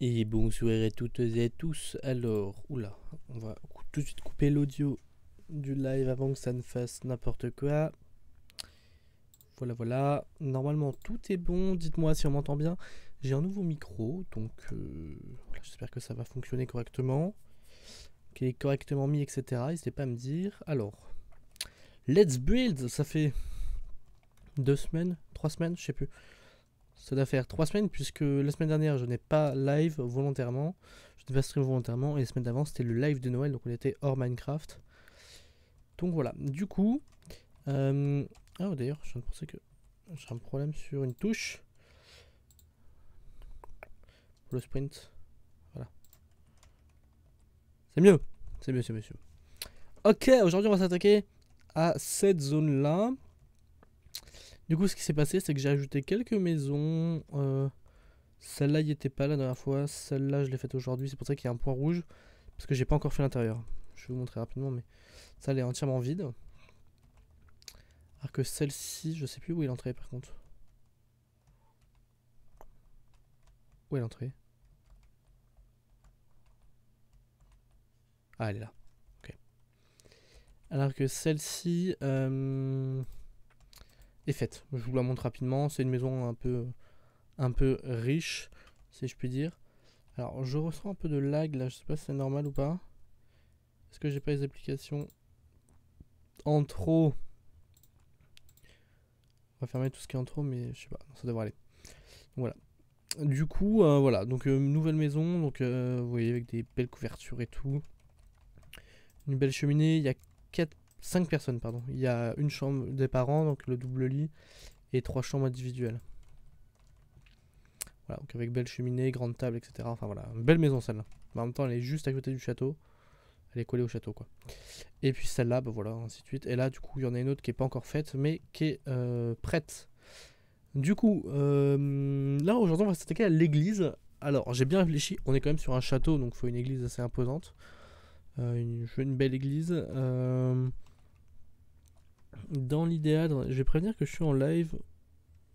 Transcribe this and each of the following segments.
Et bonsoir à toutes et à tous. Alors, oula, on va tout de suite couper l'audio du live avant que ça ne fasse n'importe quoi. Voilà, voilà. Normalement, tout est bon. Dites-moi si on m'entend bien. J'ai un nouveau micro, donc voilà, j'espère que ça va fonctionner correctement, qu'il est correctement mis, etc. N'hésitez pas à me dire. Alors, let's build. Ça fait 2 semaines, 3 semaines, je sais plus. Ça doit faire 3 semaines puisque la semaine dernière je n'ai pas live volontairement, je n'ai pas stream volontairement, et la semaine d'avant c'était le live de Noël, donc on était hors Minecraft. Donc voilà, du coup, ah d'ailleurs je viens de penser que j'ai un problème sur une touche pour le sprint. Voilà, c'est mieux, c'est mieux, c'est mieux. Ok, aujourd'hui on va s'attaquer à cette zone là. Du coup ce qui s'est passé c'est que j'ai ajouté quelques maisons. Celle-là y était pas la dernière fois, celle-là je l'ai faite aujourd'hui, c'est pour ça qu'il y a un point rouge, parce que j'ai pas encore fait l'intérieur. Je vais vous montrer rapidement, mais ça elle est entièrement vide. Alors que celle-ci, je sais plus où est l'entrée par contre. Où est l'entrée? Ah, elle est là. Ok. Alors que celle-ci est faite. Je vous la montre rapidement. C'est une maison un peu riche, si je puis dire. Alors, je ressens un peu de lag là. Je sais pas si c'est normal ou pas. Est-ce que j'ai pas les applications en trop? On va fermer tout ce qui est en trop, mais je sais pas. Ça devrait aller. Voilà. Du coup, voilà. Donc, nouvelle maison. Donc, vous voyez, avec des belles couvertures et tout. Une belle cheminée. Il y a 5 personnes, pardon. Il y a une chambre des parents, donc le double lit, et 3 chambres individuelles. Voilà, donc avec belle cheminée, grande table, etc. Enfin voilà, une belle maison celle-là. Mais en même temps, elle est juste à côté du château. Elle est collée au château, quoi. Et puis celle-là, bah voilà, ainsi de suite. Et là, du coup, il y en a une autre qui est pas encore faite, mais qui est prête. Du coup, là, aujourd'hui, on va s'attaquer à l'église. Alors, j'ai bien réfléchi. On est quand même sur un château, donc il faut une église assez imposante. Une belle église. Dans l'idéal, je vais prévenir que je suis en live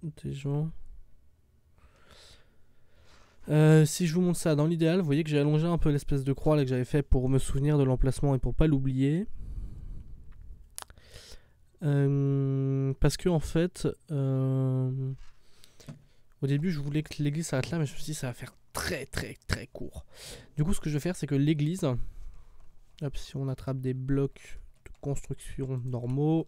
des gens. Si je vous montre ça, dans l'idéal, vous voyez que j'ai allongé un peu l'espèce de croix là, que j'avais fait pour me souvenir de l'emplacement et pour pas l'oublier. Parce que en fait, au début, je voulais que l'église s'arrête là, mais je me suis dit ça va faire très très très court. Du coup, ce que je vais faire, c'est que l'église, hop, si on attrape des blocs de construction normaux,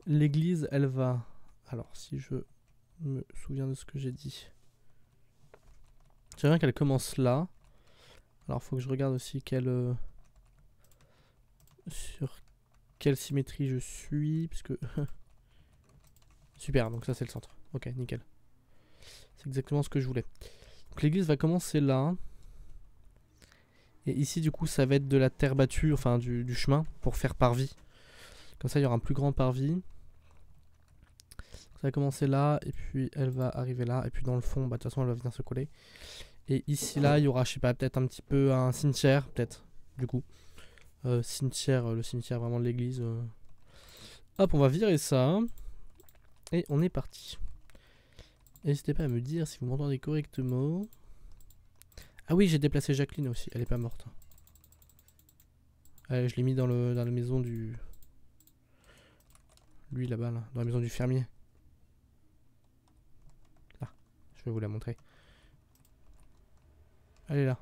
l'église, elle va. Alors, si je me souviens de ce que j'ai dit. J'aimerais qu'elle commence là. Alors faut que je regarde aussi sur quelle symétrie je suis. Puisque super, donc ça c'est le centre. Ok, nickel. C'est exactement ce que je voulais. Donc l'église va commencer là. Et ici du coup ça va être de la terre battue, enfin du chemin pour faire parvis. Comme ça il y aura un plus grand parvis. Ça va commencer là et puis elle va arriver là. Et puis dans le fond, bah de toute façon elle va venir se coller. Et ici là il y aura, je sais pas, peut-être un petit peu un cimetière, peut-être, du coup. Cimetière, le cimetière vraiment de l'église. Hop, on va virer ça. Et on est parti. N'hésitez pas à me dire si vous m'entendez correctement. Ah oui, j'ai déplacé Jacqueline aussi, elle est pas morte. Je l'ai mis dans la maison du... Lui là-bas, là, dans la maison du fermier. Là, je vais vous la montrer. Elle est là.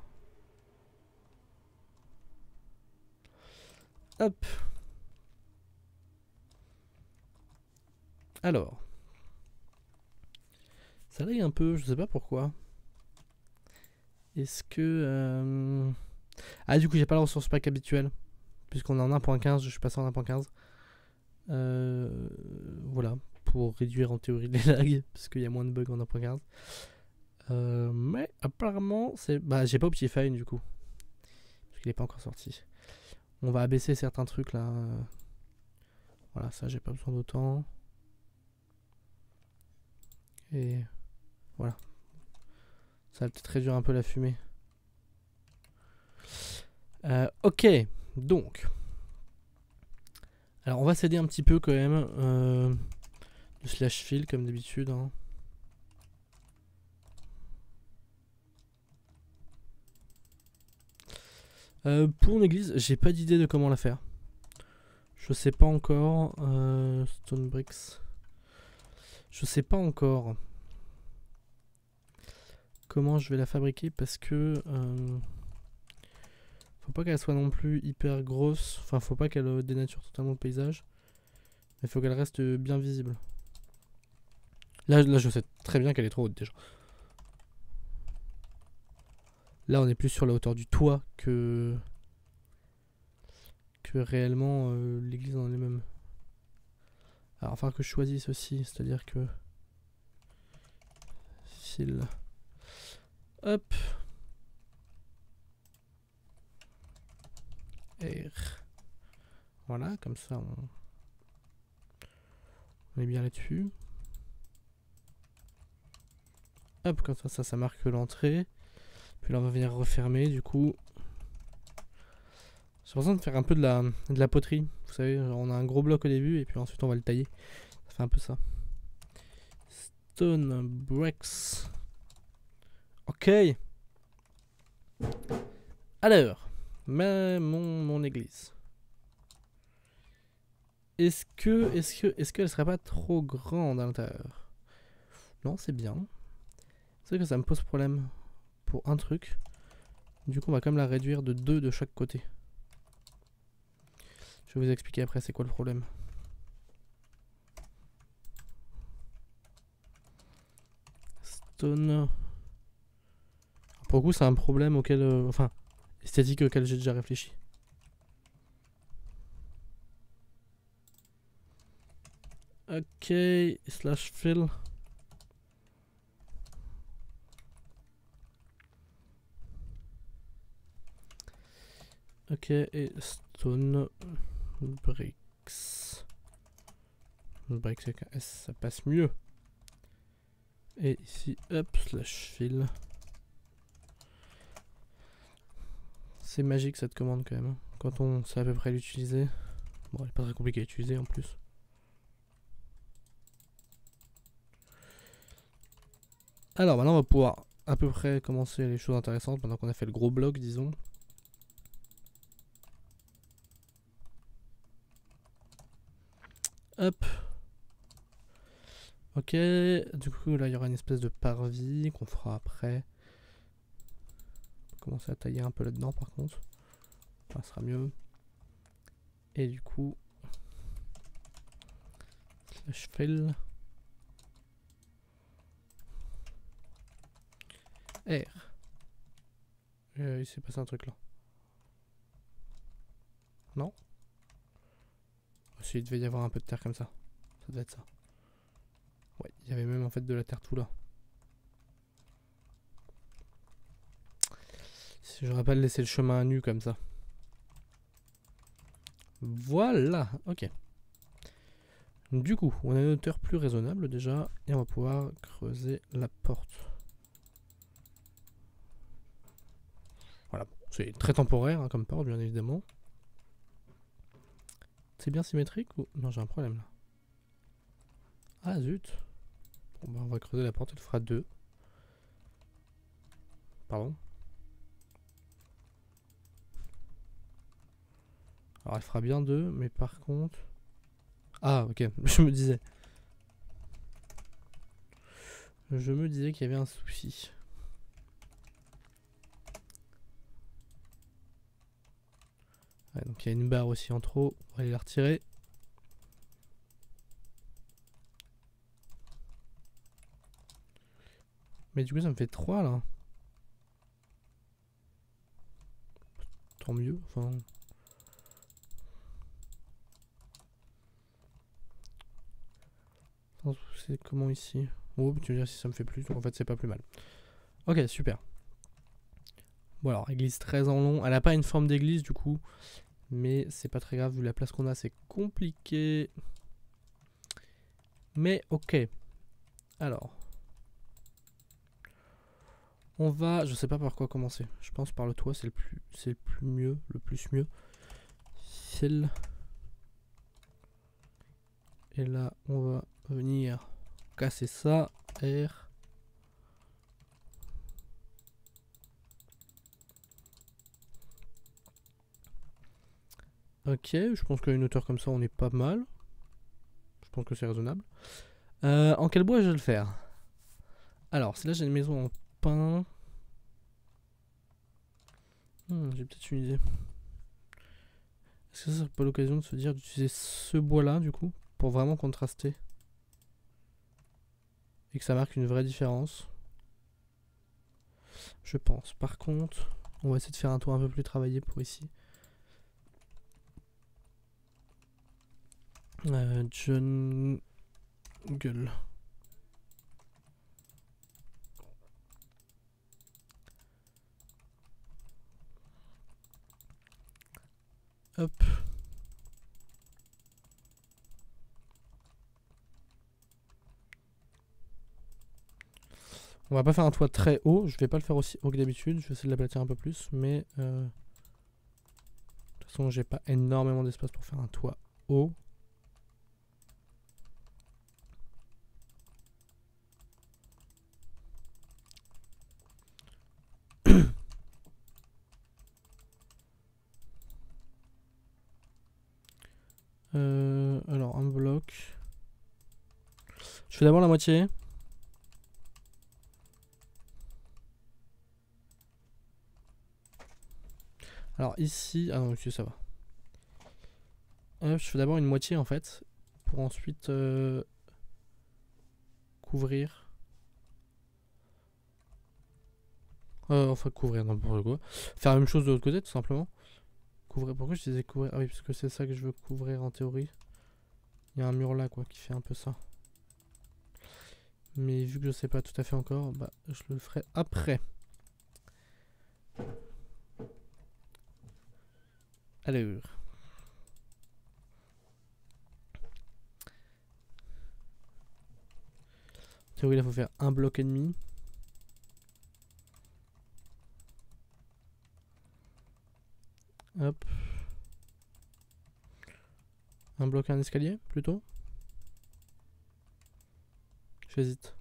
Hop. Alors. Ça lag un peu, je sais pas pourquoi. Est-ce que... Ah du coup j'ai pas la ressource pack habituelle. Puisqu'on est en 1.15, je suis passé en 1.15. Voilà, pour réduire en théorie les lags, parce qu'il y a moins de bugs en 1.15. Mais apparemment, c'est. Bah, j'ai pas Optifine du coup, parce qu'il est pas encore sorti. On va abaisser certains trucs là. Voilà, ça j'ai pas besoin d'autant. Et voilà. Ça va peut-être réduire un peu la fumée. Ok, donc. Alors on va s'aider un petit peu quand même. Le slash fill comme d'habitude. Hein. Pour une église, j'ai pas d'idée de comment la faire. Je sais pas encore. Stone bricks. Je sais pas encore comment je vais la fabriquer parce que faut pas qu'elle soit non plus hyper grosse. Enfin, faut pas qu'elle dénature totalement le paysage. Mais faut qu'elle reste bien visible. Là, je sais très bien qu'elle est trop haute déjà. Là, on est plus sur la hauteur du toit que réellement l'église en elle-même. Alors, il va falloir que je choisisse aussi, c'est-à-dire que fil. Hop. R. Voilà, comme ça on est bien là-dessus. Hop, comme ça marque l'entrée. Puis là on va venir refermer du coup. J'ai besoin de faire un peu de la poterie. Vous savez, genre, on a un gros bloc au début et puis ensuite on va le tailler. Ça fait un peu ça. Stone bricks. Ok. Alors, mon église. Est-ce qu'elle serait pas trop grande à l'intérieur? Non, c'est bien. C'est que ça me pose problème pour un truc. Du coup, on va quand même la réduire de 2 de chaque côté. Je vais vous expliquer après c'est quoi le problème. Stone. Pour le coup, c'est un problème auquel. Enfin, esthétique auquel j'ai déjà réfléchi. Ok, slash fill. Ok, et stone bricks. Bricks avec un S, ça passe mieux. Et ici, hop, slash fill. C'est magique cette commande quand même, hein, quand on sait à peu près l'utiliser. Bon, elle est pas très compliquée à utiliser en plus. Alors maintenant on va pouvoir à peu près commencer les choses intéressantes maintenant qu'on a fait le gros bloc disons. Hop. Ok, du coup là il y aura une espèce de parvis qu'on fera après. On va commencer à tailler un peu là-dedans par contre. Ça sera mieux. Et du coup, slash fill. R. Il s'est passé un truc là. Non? Si, il devait y avoir un peu de terre comme ça. Ça devait être ça. Ouais, il y avait même en fait de la terre tout là. Si j'aurais pas laissé le chemin à nu comme ça. Voilà, ok. Du coup, on a une hauteur plus raisonnable déjà. Et on va pouvoir creuser la porte. Voilà, c'est très temporaire hein, comme porte bien évidemment. C'est bien symétrique ou... Non, j'ai un problème là. Ah zut. Bon bah on va creuser la porte, elle fera 2. Pardon. Alors elle fera bien 2, mais par contre... Ah ok, je me disais. Je me disais qu'il y avait un souci. Ouais, donc il y a une barre aussi en trop, on va aller la retirer. Mais du coup ça me fait 3 là. Tant mieux, enfin... C'est comment ici? Oh, tu veux dire si ça me fait plus, donc en fait c'est pas plus mal. Ok, super. Bon alors, église très en long. Elle a pas une forme d'église du coup. Mais c'est pas très grave, vu la place qu'on a, c'est compliqué. Mais ok. Alors. On va, je sais pas par quoi commencer. Je pense par le toit, c'est le plus mieux, le plus mieux. Celle. Et là, on va venir casser ça. R. Ok, je pense qu'à une hauteur comme ça, on est pas mal. Je pense que c'est raisonnable. En quel bois je vais le faire? Alors, si là j'ai une maison en pin... j'ai peut-être une idée. Est-ce que ça serait pas l'occasion de se dire d'utiliser ce bois-là, du coup, pour vraiment contraster? Et que ça marque une vraie différence? Je pense. Par contre, on va essayer de faire un toit un peu plus travaillé pour ici. Jungle. Hop. On va pas faire un toit très haut. Je vais pas le faire aussi haut que d'habitude. Je vais essayer de l'aplatir un peu plus. Mais de toute façon, j'ai pas énormément d'espace pour faire un toit haut. Alors, un bloc. Je fais d'abord la moitié. Alors ici... Ah non, ok, ça va. Je fais d'abord une moitié en fait. Pour ensuite couvrir. Enfin couvrir n'importe quoi. Faire la même chose de l'autre côté tout simplement. Couvrir. Pourquoi je disais couvrir? Ah oui, parce que c'est ça que je veux couvrir en théorie. Il y a un mur là quoi qui fait un peu ça. Mais vu que je sais pas tout à fait encore, bah je le ferai après. Alors. En théorie là faut faire un bloc et demi. Hop. Un bloc et un escalier plutôt. J'hésite.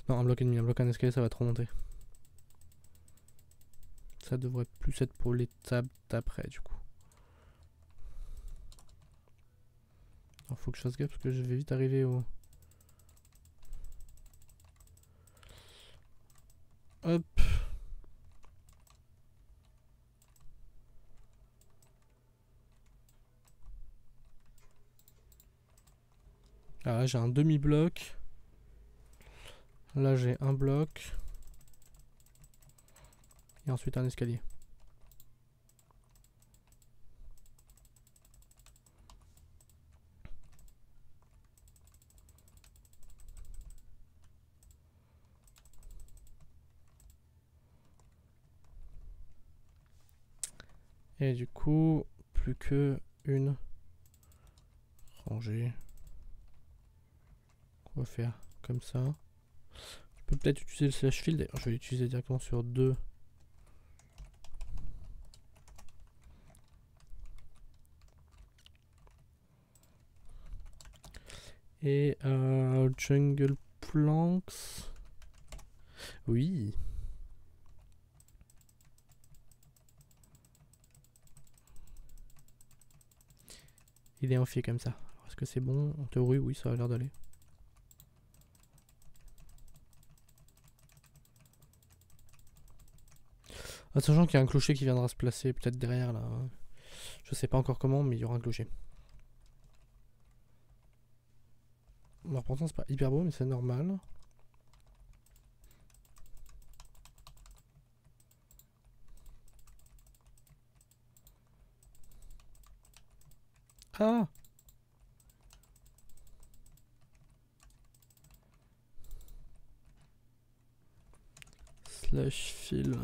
Non, un bloc et demi, un bloc et un escalier ça va trop monter. Ça devrait plus être pour l'étape d'après du coup. Alors faut que je fasse gaffe parce que je vais vite arriver au... Hop. Ah là j'ai un demi-bloc. Là j'ai un bloc. Et ensuite un escalier. Et du coup, plus que une rangée. On va faire comme ça. Je peux peut-être utiliser le slash fill. D'ailleurs, je vais l'utiliser directement sur deux. Et jungle planks. Oui. Il est enfié comme ça. Est-ce que c'est bon? En théorie, oui, ça a l'air d'aller. Ah, sachant qu'il y a un clocher qui viendra se placer peut-être derrière là. Je sais pas encore comment, mais il y aura un clocher. Alors pourtant c'est pas hyper beau, mais c'est normal. Ah! Slash fill.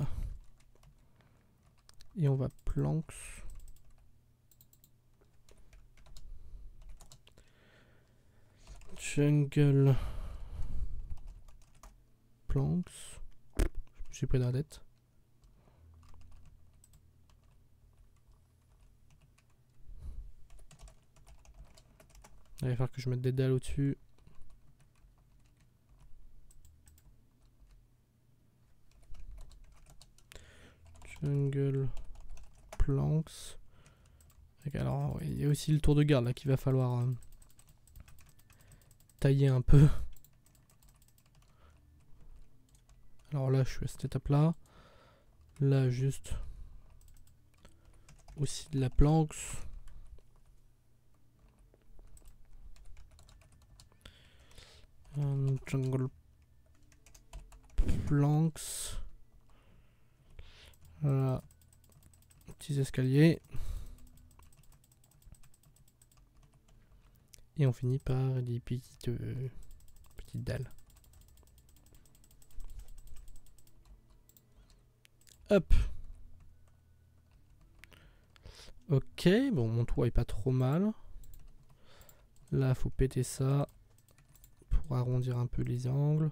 Et on va planks. Jungle planks. J'ai pris la dette. Il va falloir que je mette des dalles au-dessus. planks. Alors, ouais, il y a aussi le tour de garde là qu'il va falloir tailler un peu. Alors là, je suis à cette étape-là. Là, juste aussi de la planks. Jungle planks. Voilà. Petits escaliers. Et on finit par des petites dalles. Hop. Ok, bon, mon toit est pas trop mal. Là, faut péter ça pour arrondir un peu les angles.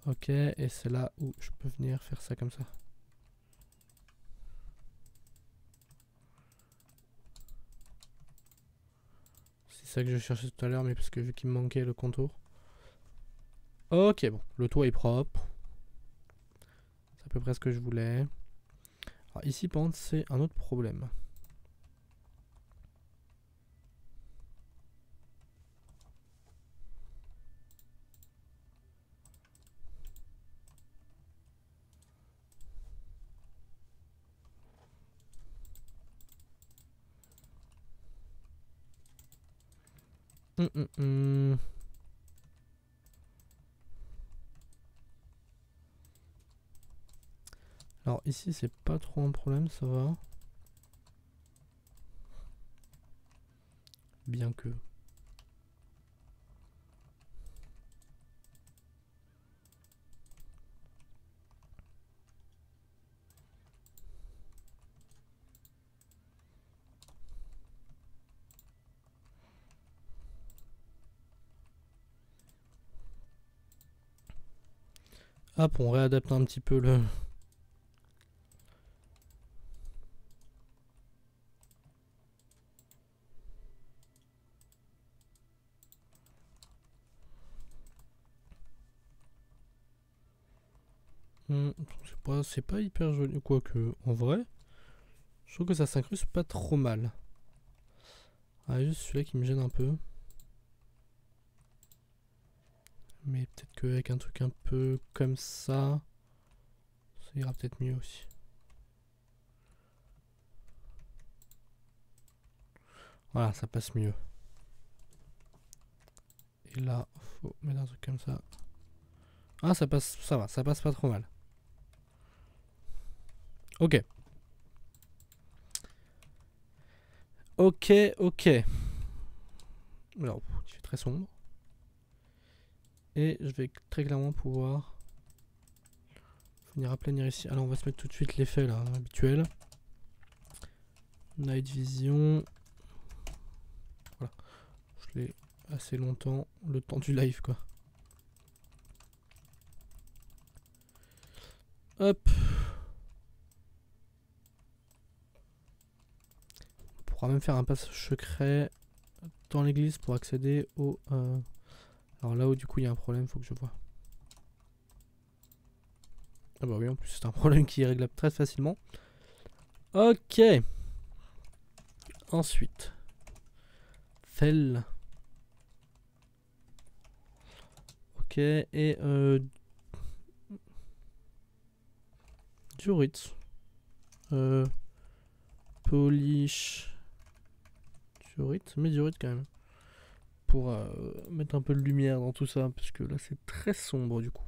Ok, et c'est là où je peux venir faire ça comme ça. C'est ça que je cherchais tout à l'heure, mais parce que vu qu'il me manquait le contour. Ok, bon, le toit est propre. C'est à peu près ce que je voulais. Alors ici, par contre, c'est un autre problème. Alors ici, c'est pas trop un problème, ça va. Bien que... Hop, on réadapte un petit peu le... c'est pas hyper joli, quoique, en vrai, je trouve que ça s'incruste pas trop mal. Ah, juste celui-là qui me gêne un peu. Mais peut-être qu'avec un truc un peu comme ça ira peut-être mieux aussi. Voilà, ça passe mieux. Et là, faut mettre un truc comme ça. Ah, ça passe, ça va, ça passe pas trop mal. Ok. Ok, ok. Alors, il fait très sombre. Et je vais très clairement pouvoir venir aplanir ici. Alors, on va se mettre tout de suite l'effet là, habituel. Night Vision. Voilà. Je l'ai assez longtemps, le temps du live quoi. Hop. On pourra même faire un passage secret dans l'église pour accéder au... Alors là où du coup il y a un problème, faut que je vois. Ah bah oui, en plus c'est un problème qui est réglable très facilement. Ok. Ensuite. Fel. Ok, et Durit. Polish. Durit, mais Durit quand même. Pour mettre un peu de lumière dans tout ça, parce que là c'est très sombre du coup.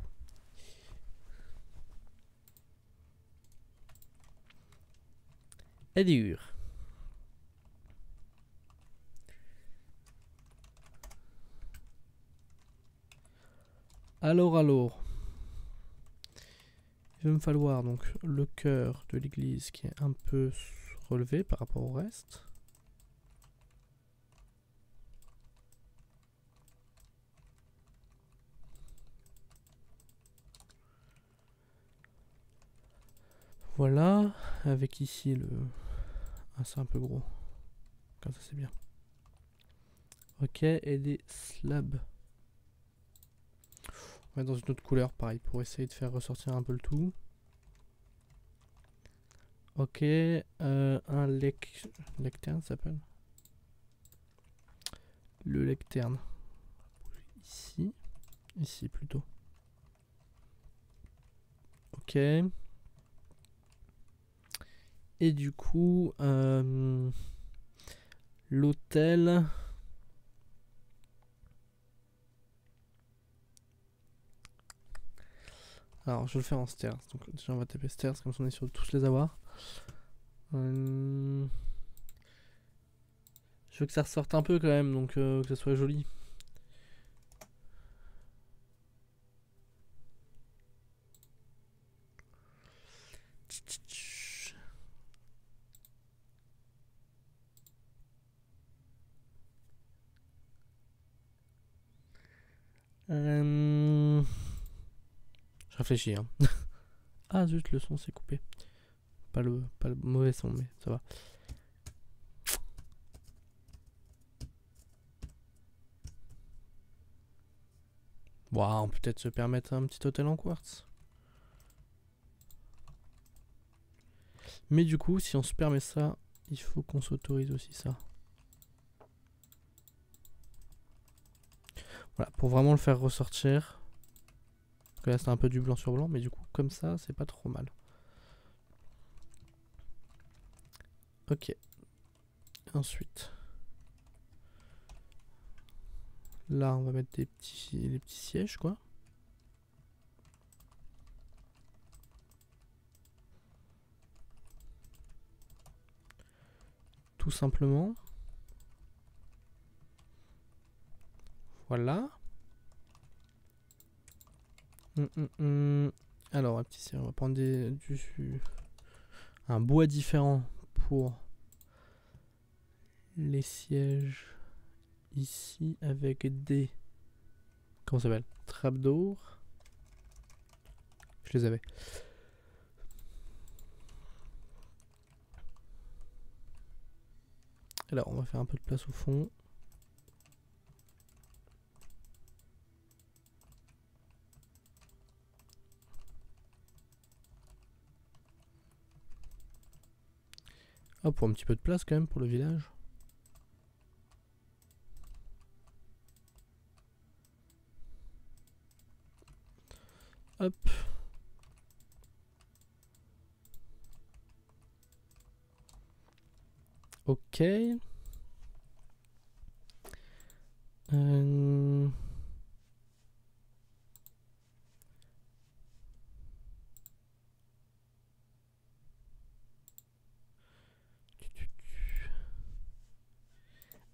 Et dur. Alors. Il va me falloir donc le cœur de l'église qui est un peu relevé par rapport au reste. Voilà, avec ici le... Ah, c'est un peu gros. Comme ça c'est bien. Ok, et des slabs. On va mettre dans une autre couleur, pareil, pour essayer de faire ressortir un peu le tout. Ok, un lectern ça s'appelle. Le lectern. Ici. Ici plutôt. Ok. Et du coup, l'hôtel. Alors, je vais le faire en stairs. Donc, déjà, on va taper stairs comme ça on est sûr de tous les avoir. Je veux que ça ressorte un peu quand même, donc que ça soit joli. Je réfléchis. Hein. Ah zut, le son s'est coupé. Pas le mauvais son, mais ça va. Bon, peut-être se permettre un petit hôtel en quartz. Mais du coup, si on se permet ça, il faut qu'on s'autorise aussi ça. Voilà, pour vraiment le faire ressortir. Parce que là, c'est un peu du blanc sur blanc, mais du coup, comme ça, c'est pas trop mal. Ok. Ensuite. Là, on va mettre des petits sièges, quoi. Tout simplement. Voilà. Alors, un petit siège, on va prendre un bois différent pour les sièges ici avec des... Comment ça s'appelle? Trapdoor. Je les avais. Alors, on va faire un peu de place au fond. Ah, pour un petit peu de place quand même pour le village. Hop. Ok.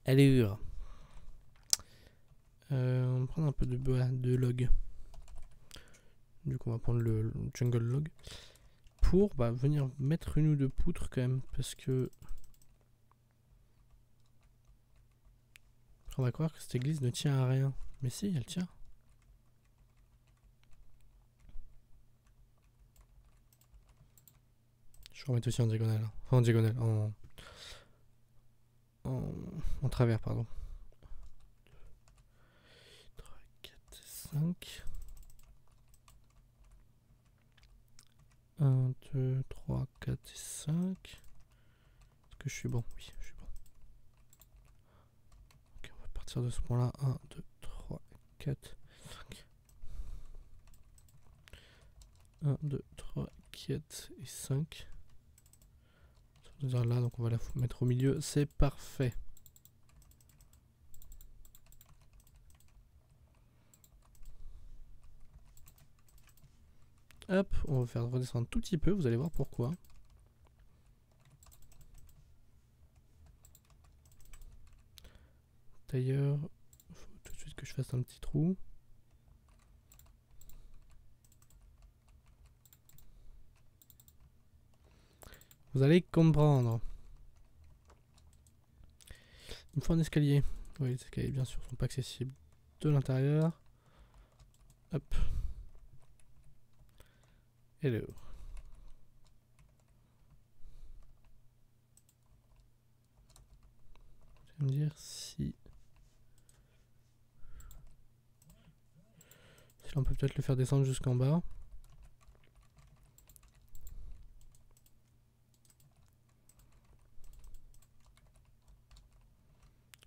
Allure. On va prendre un peu de log. Du coup, on va prendre le jungle log. Pour venir mettre une ou deux poutres quand même. Parce que... On va croire que cette église ne tient à rien. Mais si, elle tient. Je vais remettre aussi en diagonale. Enfin, en diagonale. En travers, pardon. 3, 4, 5. 1, 2, 3, 4 et 5. Est-ce que je suis bon? Oui, je suis bon. Ok, on va partir de ce point-là. 1, 2, 3, 4, 5. 1, 2, 3, 4 et 5. Là, donc on va la mettre au milieu. C'est parfait. Hop, on va faire redescendre un tout petit peu. Vous allez voir pourquoi. D'ailleurs, il faut tout de suite que je fasse un petit trou. Vous allez comprendre. Il me faut un escalier. Oui, les escaliers, bien sûr, sont pas accessibles de l'intérieur. Hop. Hello. Je vais me dire si on peut peut-être le faire descendre jusqu'en bas.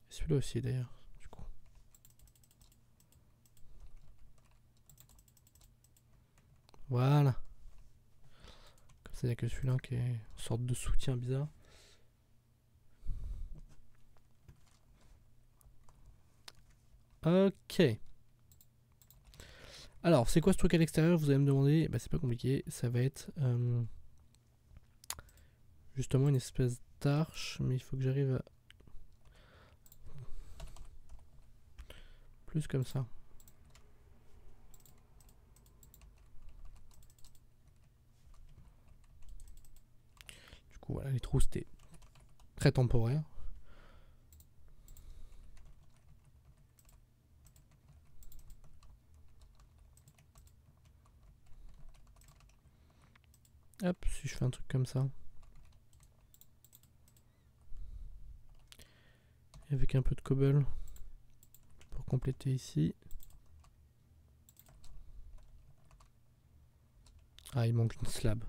Celui-là aussi d'ailleurs, du coup. Voilà. Comme ça, il n'y a que celui-là qui est une sorte de soutien bizarre. Ok. Alors, c'est quoi ce truc à l'extérieur? Vous allez me demander. Bah, c'est pas compliqué. Ça va être justement une espèce d'arche. Mais il faut que j'arrive à. Plus comme ça. Du coup, voilà, les trous c'était très temporaire. Hop, si je fais un truc comme ça. Et avec un peu de cobble. Pour compléter ici. Ah, il manque une slab.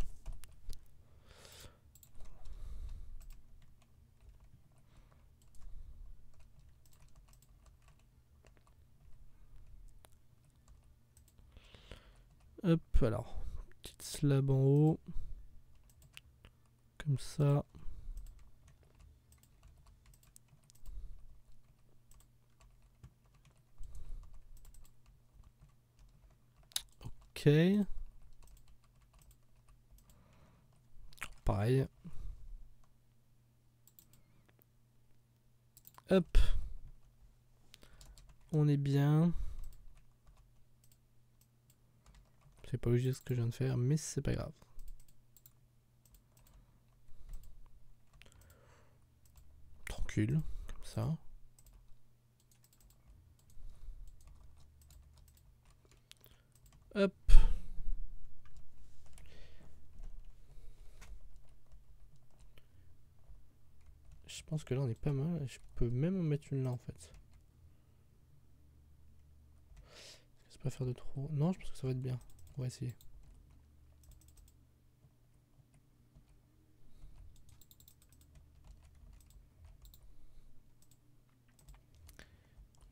Hop, alors. Petite slab en haut. Comme ça. Ok. Pareil. Hop. On est bien. C'est pas logique ce que je viens de faire, mais c'est pas grave. Tranquille, comme ça. Hop. Je pense que là on est pas mal. Je peux même en mettre une là en fait. C'est pas faire de trop. Non, je pense que ça va être bien. On va essayer.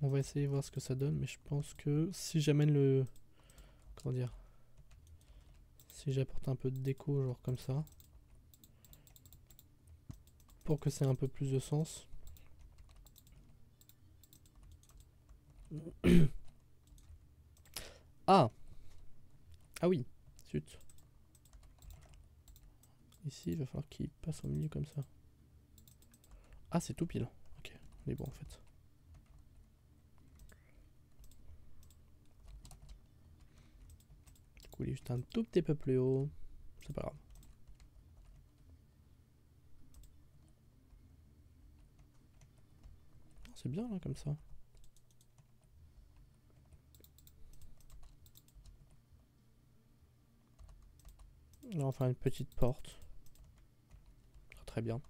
On va essayer de voir ce que ça donne, mais je pense que si j'amène le... Comment dire? Si j'apporte un peu de déco, genre comme ça, pour que ça ait un peu plus de sens. Ah! Ah oui, zut. Ici, il va falloir qu'il passe au milieu comme ça. Ah, c'est tout pile. Ok, on est bon en fait. Du coup, il est juste un tout petit peu plus haut. C'est pas grave. C'est bien là comme ça. Là, on va faire une petite porte. Très bien.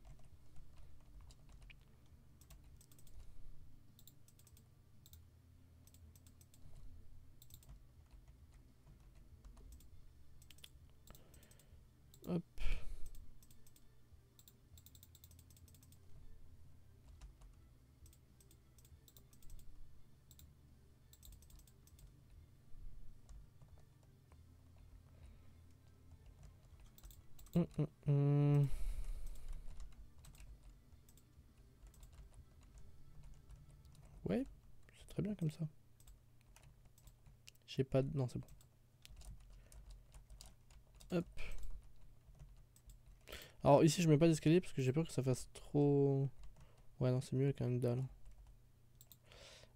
Hop. Ouais, c'est très bien comme ça. J'ai pas de... Non, c'est bon. Hop. Alors ici, je mets pas d'escalier parce que j'ai peur que ça fasse trop... Ouais, non, c'est mieux avec une dalle.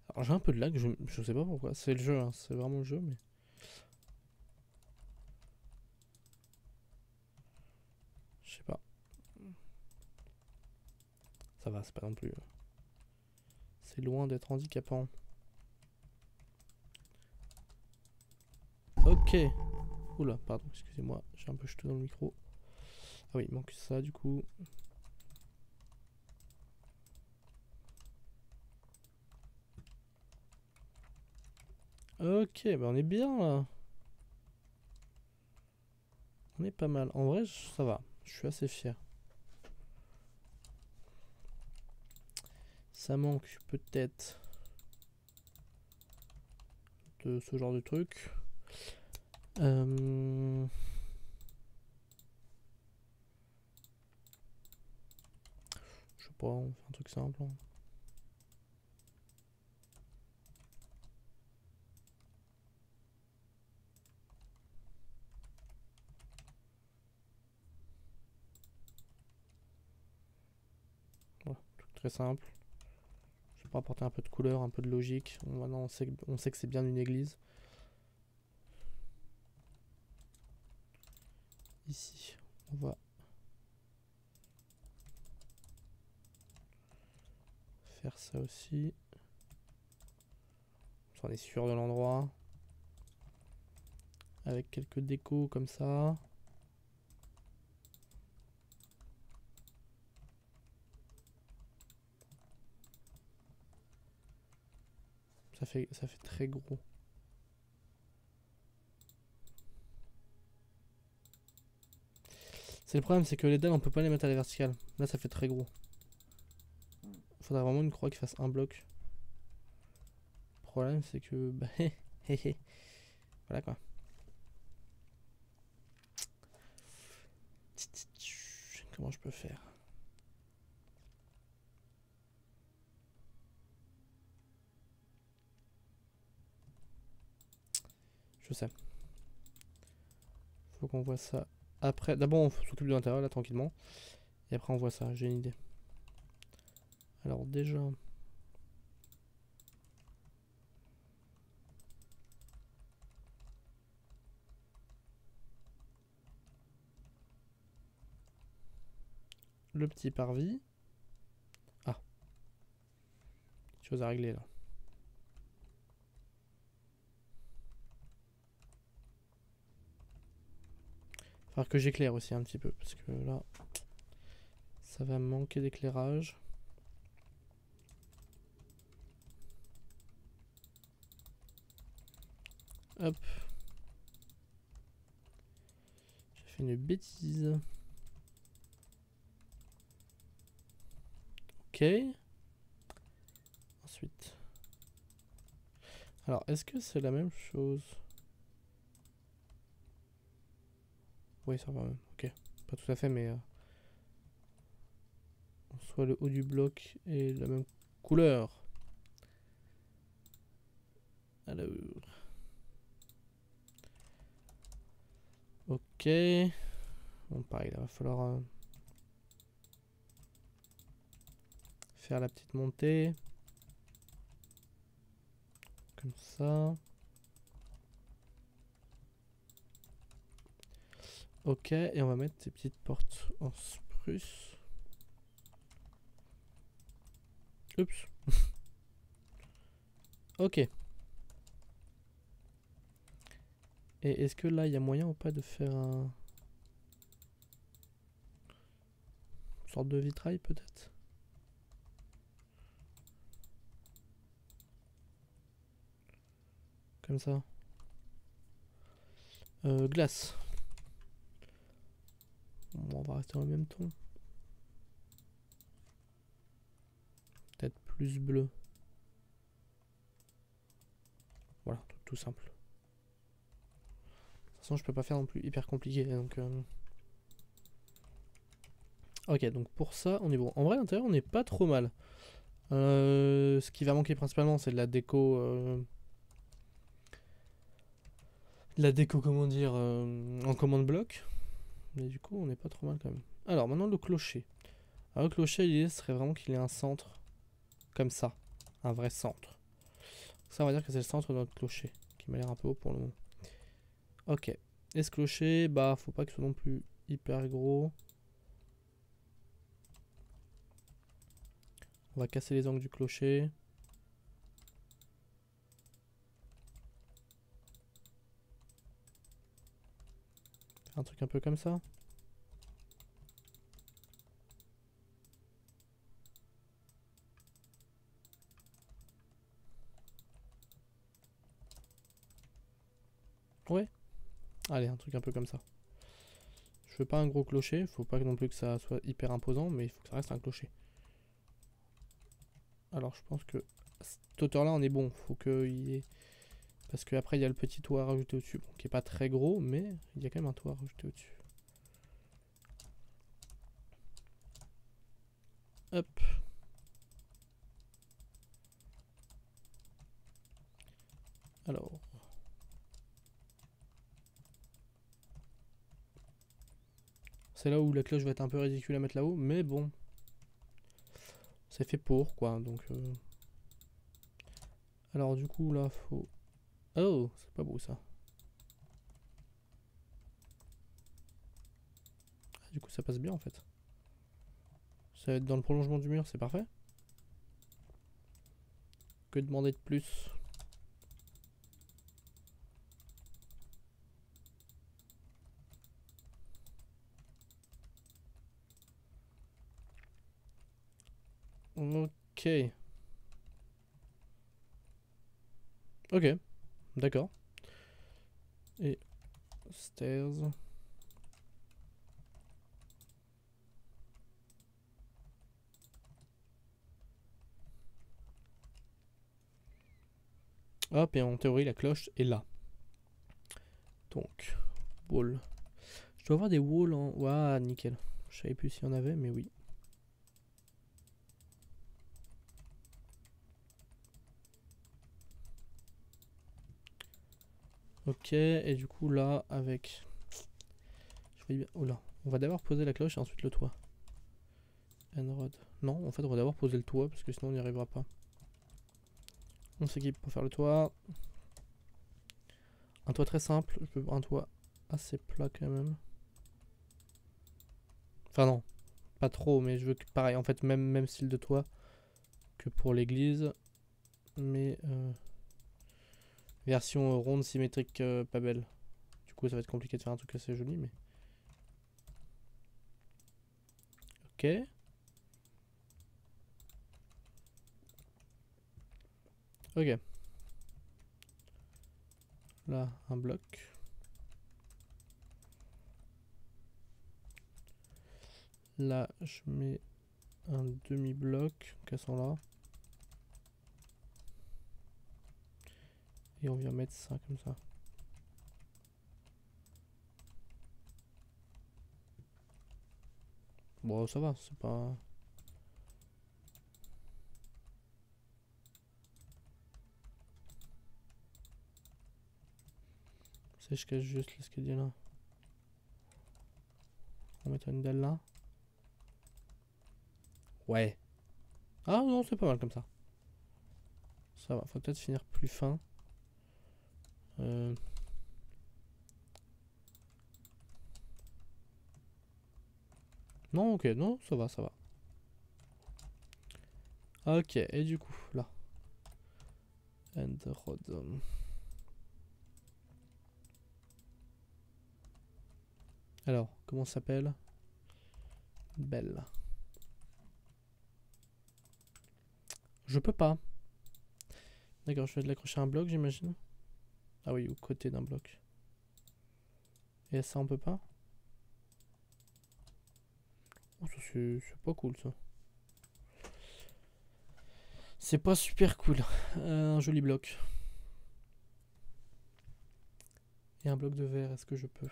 Alors j'ai un peu de lag, je sais pas pourquoi. C'est le jeu, hein, c'est vraiment le jeu, mais... Je sais pas. Ça va, c'est pas non plus... C'est loin d'être handicapant. Ok. Oula, pardon, excusez-moi, j'ai un peu jeté dans le micro. Ah oui, il manque ça du coup. Ok, bah on est bien là. On est pas mal. En vrai, ça va. Je suis assez fier. Ça manque peut-être de ce genre de truc. Je sais pas, on fait un truc simple, hein. Voilà, truc très simple. Je vais pas apporter un peu de couleur, un peu de logique. Maintenant, on sait que c'est bien une église. Ici, on va faire ça aussi. On est sûr de l'endroit. Avec quelques décos comme ça. Ça fait très gros. C'est le problème, c'est que les dalles, on peut pas les mettre à la verticale. Là, ça fait très gros. Faudrait vraiment une croix qui fasse un bloc. Le problème, c'est que... Bah, voilà quoi. Comment je peux faire? Je sais. Faut qu'on voit ça après. D'abord, on s'occupe de l'intérieur là tranquillement. Et après, on voit ça. J'ai une idée. Alors, déjà. Le petit parvis. Ah. Chose à régler là. Falloir que j'éclaire aussi un petit peu. Parce que là. Ça va me manquer d'éclairage. Hop. J'ai fait une bêtise. Ok. Ensuite. Alors, est-ce que c'est la même chose? Oui, ça va même. Ok. Pas tout à fait, mais... soit le haut du bloc est la même couleur. Alors... Ok. Bon, pareil, il va falloir... faire la petite montée. Comme ça. Ok, et on va mettre ces petites portes en spruce. Oups. Ok. Et est-ce que là, il y a moyen ou pas de faire un... une sorte de vitrail peut-être? Comme ça. Glace. Bon, on va rester dans le même ton. Peut-être plus bleu. Voilà, tout simple. De toute façon, je peux pas faire non plus hyper compliqué. Donc, ok, donc pour ça, on est bon. En vrai, à l'intérieur, on n'est pas trop mal. Ce qui va manquer principalement, c'est de la déco. La déco, comment dire, en commande bloc. Mais du coup, on n'est pas trop mal quand même. Alors, maintenant, le clocher. Alors, le clocher, l'idée serait vraiment qu'il ait un centre. Comme ça. Un vrai centre. Ça, on va dire que c'est le centre de notre clocher. Qui m'a l'air un peu haut pour le moment. Ok. Et ce clocher, bah, faut pas que ce soit non plus hyper gros. On va casser les angles du clocher. Faire un truc un peu comme ça. Allez, un truc un peu comme ça. Je veux pas un gros clocher, faut pas non plus que ça soit hyper imposant, mais il faut que ça reste un clocher. Alors je pense que à cette hauteur là on est bon, faut qu'il y ait... Parce qu'après il y a le petit toit à rajouter au-dessus, bon, qui est pas très gros, mais il y a quand même un toit à rajouter au-dessus. Hop. Alors. C'est là où la cloche va être un peu ridicule à mettre là-haut, mais bon. C'est fait pour, quoi, donc... Alors du coup, là, faut... Oh, c'est pas beau, ça. Ah, du coup, ça passe bien, en fait. Ça va être dans le prolongement du mur, c'est parfait. Que demander de plus? Ok. Ok, d'accord. Et... Stairs... Hop, et en théorie, la cloche est là. Donc, wall. Je dois avoir des walls en... Ouah, nickel. Je savais plus s'il y en avait, mais oui. Ok, et du coup, là, avec... Je vais bien... Oh là, on va d'abord poser la cloche et ensuite le toit. Enrod. Non, en fait, on va d'abord poser le toit, parce que sinon on n'y arrivera pas. On s'équipe pour faire le toit. Un toit très simple, je veux un toit assez plat quand même. Enfin non, pas trop, mais je veux que pareil, en fait, même style de toit que pour l'église. Mais version ronde, symétrique, pas belle. Du coup, ça va être compliqué de faire un truc assez joli, mais... Ok. Ok. Là, un bloc. Là, je mets un demi-bloc, cassant là. Et on vient mettre ça comme ça. Bon, ça va, c'est pas... C'est je cache juste l'escalier là. On va mettre une dalle là. Ouais. Ah non, c'est pas mal comme ça. Ça va, faut peut-être finir plus fin. Non, ok, non, ça va, ça va. Ok, et du coup, là. End road. Alors, comment ça s'appelle? Belle. Je peux pas. D'accord, je vais l'accrocher à un bloc, j'imagine. Ah oui, au côté d'un bloc. Et ça, on peut pas? Oh, ça, c'est pas cool, ça. C'est pas super cool. Un joli bloc. Et un bloc de verre, est-ce que je peux?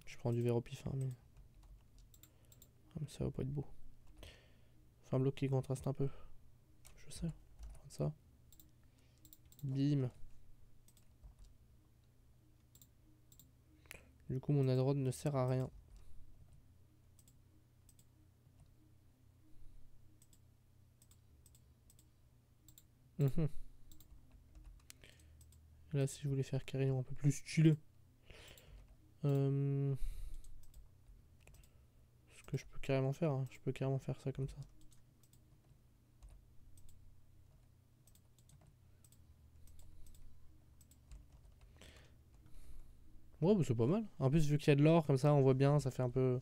Je prends du verre au pif, hein, mais... Ah, mais ça va pas être beau. Enfin, un bloc qui contraste un peu. Je sais. Comme ça. Bim. Du coup, mon adrod ne sert à rien. Là, si je voulais faire carrément un peu plus stylé. Ce que je peux carrément faire, hein. Je peux carrément faire ça comme ça. Ouais, bah, c'est pas mal. En plus, vu qu'il y a de l'or, comme ça, on voit bien, ça fait un peu...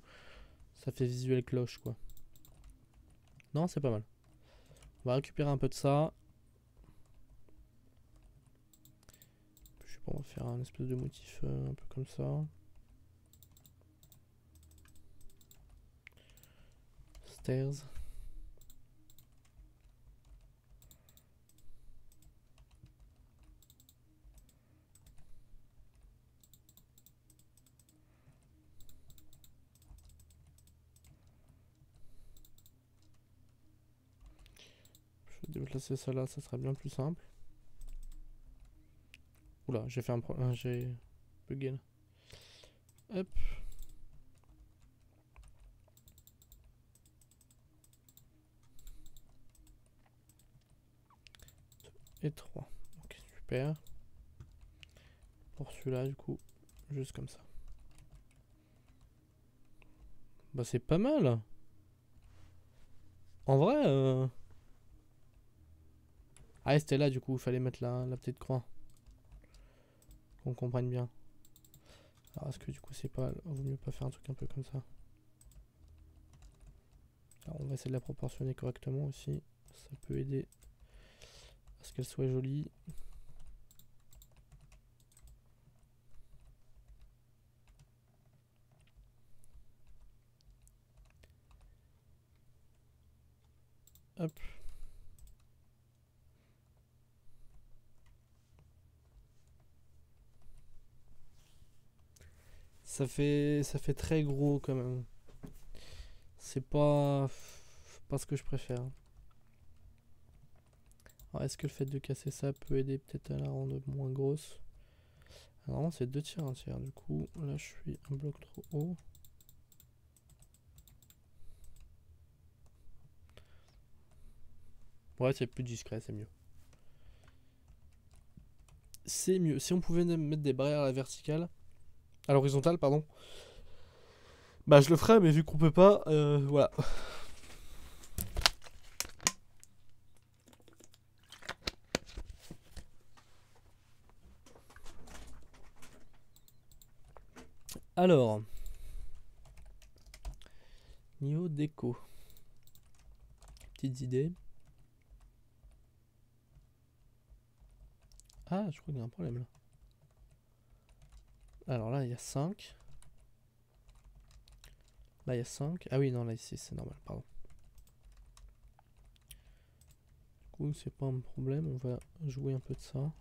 Ça fait visuel cloche, quoi. Non, c'est pas mal. On va récupérer un peu de ça. pas, on va faire un espèce de motif un peu comme ça. Stairs. Je vais déplacer ça là, ça sera bien plus simple. Oula, j'ai fait un problème, j'ai bugué là. Hop. Et 3. Ok, super. Pour celui-là, du coup, juste comme ça. Bah, c'est pas mal. En vrai, ah, c'était là, du coup, il fallait mettre la petite croix. Qu'on comprenne bien. Alors, est-ce que du coup, c'est pas. Vaut mieux pas faire un truc un peu comme ça. Alors, on va essayer de la proportionner correctement aussi. Ça peut aider à ce qu'elle soit jolie. Hop. Ça fait très gros quand même. C'est pas ce que je préfère. Alors, est-ce que le fait de casser ça peut aider peut-être à la rendre moins grosse? Alors, normalement, c'est 2 tiers, 1 tiers. Du coup, là, je suis un bloc trop haut. Ouais, c'est plus discret, c'est mieux. C'est mieux. Si on pouvait mettre des barrières à la verticale, à l'horizontale, pardon, bah je le ferais, mais vu qu'on peut pas, voilà. Alors, niveau déco, petites idées. Ah, je crois qu'il y a un problème là. Alors là, il y a 5. Là, il y a 5. Ah oui, non, là, ici, c'est normal, pardon. Du coup, c'est pas un problème, on va jouer un peu de ça.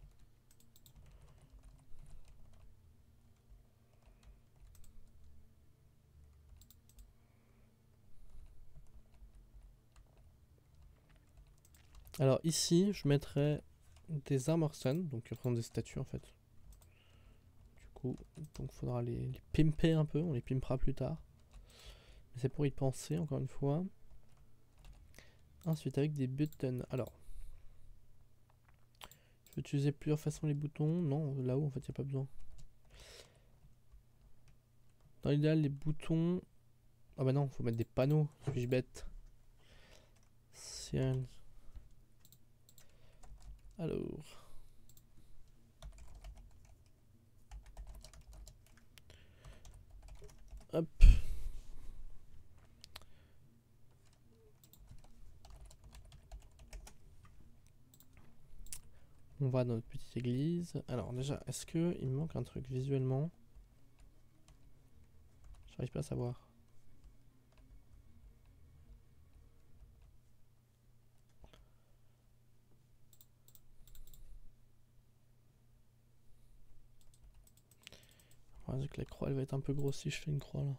Alors ici, je mettrais des armor stand, donc qui représentent des statues en fait. Du coup, donc faudra les pimper un peu, on les pimpera plus tard. Mais c'est pour y penser encore une fois. Ensuite avec des buttons. Alors, je vais utiliser plusieurs façons les boutons. Non, là-haut en fait il n'y a pas besoin. Dans l'idéal les boutons. Ah bah non, faut mettre des panneaux, suis-je bête. Alors. Hop. On va dans notre petite église. Alors déjà, est-ce que il me manque un truc visuellement? J'arrive pas à savoir. On va dire que la croix elle va être un peu grosse si je fais une croix là.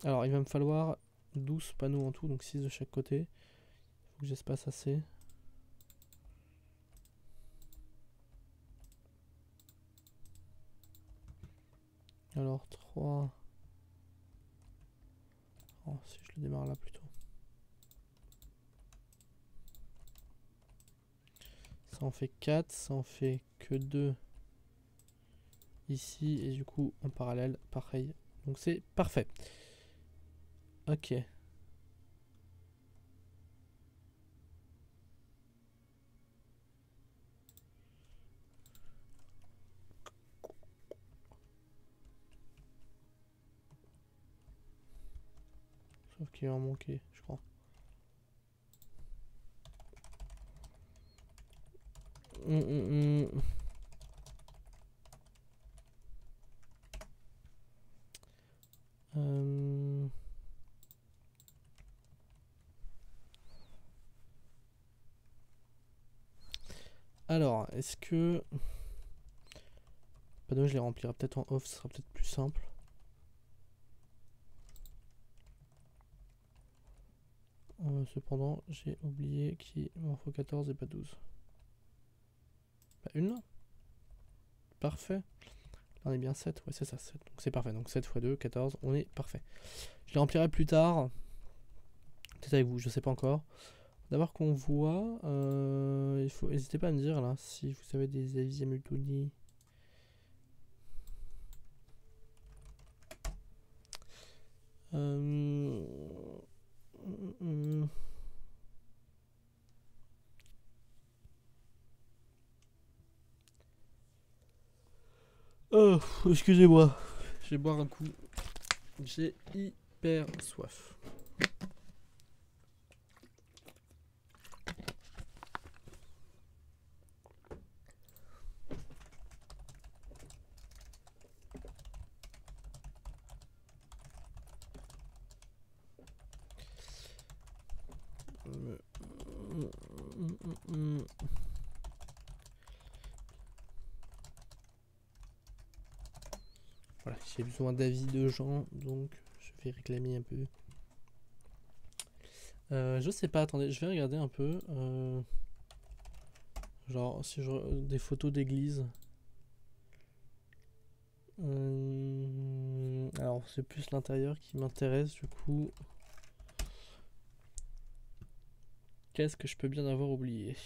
Alors il va me falloir 12 panneaux en tout, donc 6 de chaque côté. Faut que j'espace assez. Alors 3. Oh, si je le démarre là plutôt. Ça en fait 4, ça en fait que 2 ici et du coup en parallèle, pareil. Donc c'est parfait. Ok. Sauf qu'il va en manquer, je crois. Alors, est-ce que... Bah non, je les remplirai peut-être en off, ce sera peut-être plus simple. Cependant, j'ai oublié qu'il m'en faut 14 et pas 12. Pas une là. Parfait. Là, on est bien 7. Ouais, c'est ça, 7. Donc c'est parfait. Donc 7 x 2, 14. On est parfait. Je les remplirai plus tard. Peut-être avec vous, je sais pas encore. D'abord qu'on voit, il faut, n'hésitez pas à me dire là si vous avez des avis à me donner. Oh, excusez-moi, je vais boire un coup. J'ai hyper soif. Voilà, j'ai besoin d'avis de gens, donc je vais réclamer un peu. Je sais pas, attendez, je vais regarder un peu. Genre, si je des photos d'église. Alors, c'est plus l'intérieur qui m'intéresse, du coup. Qu'est-ce que je peux bien avoir oublié?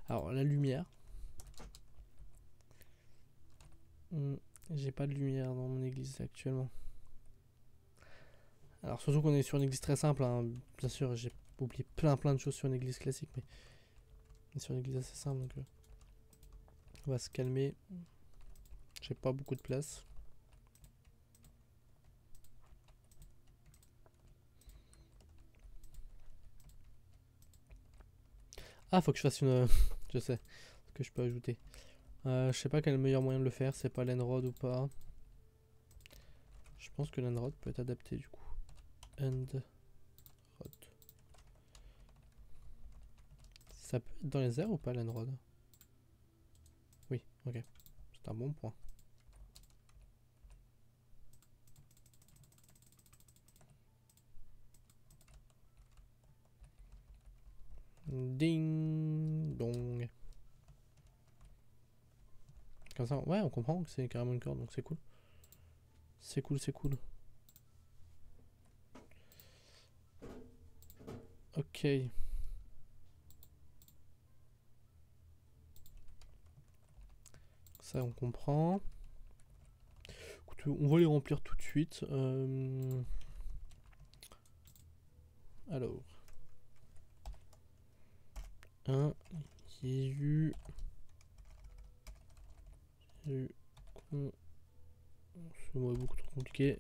Alors, la lumière. J'ai pas de lumière dans mon église actuellement. Alors, surtout qu'on est sur une église très simple, hein. Bien sûr, j'ai oublié plein de choses sur une église classique, mais on est sur une église assez simple, donc on va se calmer. J'ai pas beaucoup de place. Ah, faut que je fasse une... je sais ce que je peux ajouter. Je sais pas quel est le meilleur moyen de le faire, c'est pas l'enrod ou pas. Je pense que l'enrod peut être adapté du coup. Endrod. Ça peut être dans les airs ou pas l'enrod? Oui, ok. C'est un bon point. Ding dong. Comme ça, ouais, on comprend que c'est carrément une corde, donc c'est cool. C'est cool, c'est cool. Ok. Ça, on comprend. Écoute, on va les remplir tout de suite. Alors. Un Jésus. Ce mot est beaucoup trop compliqué.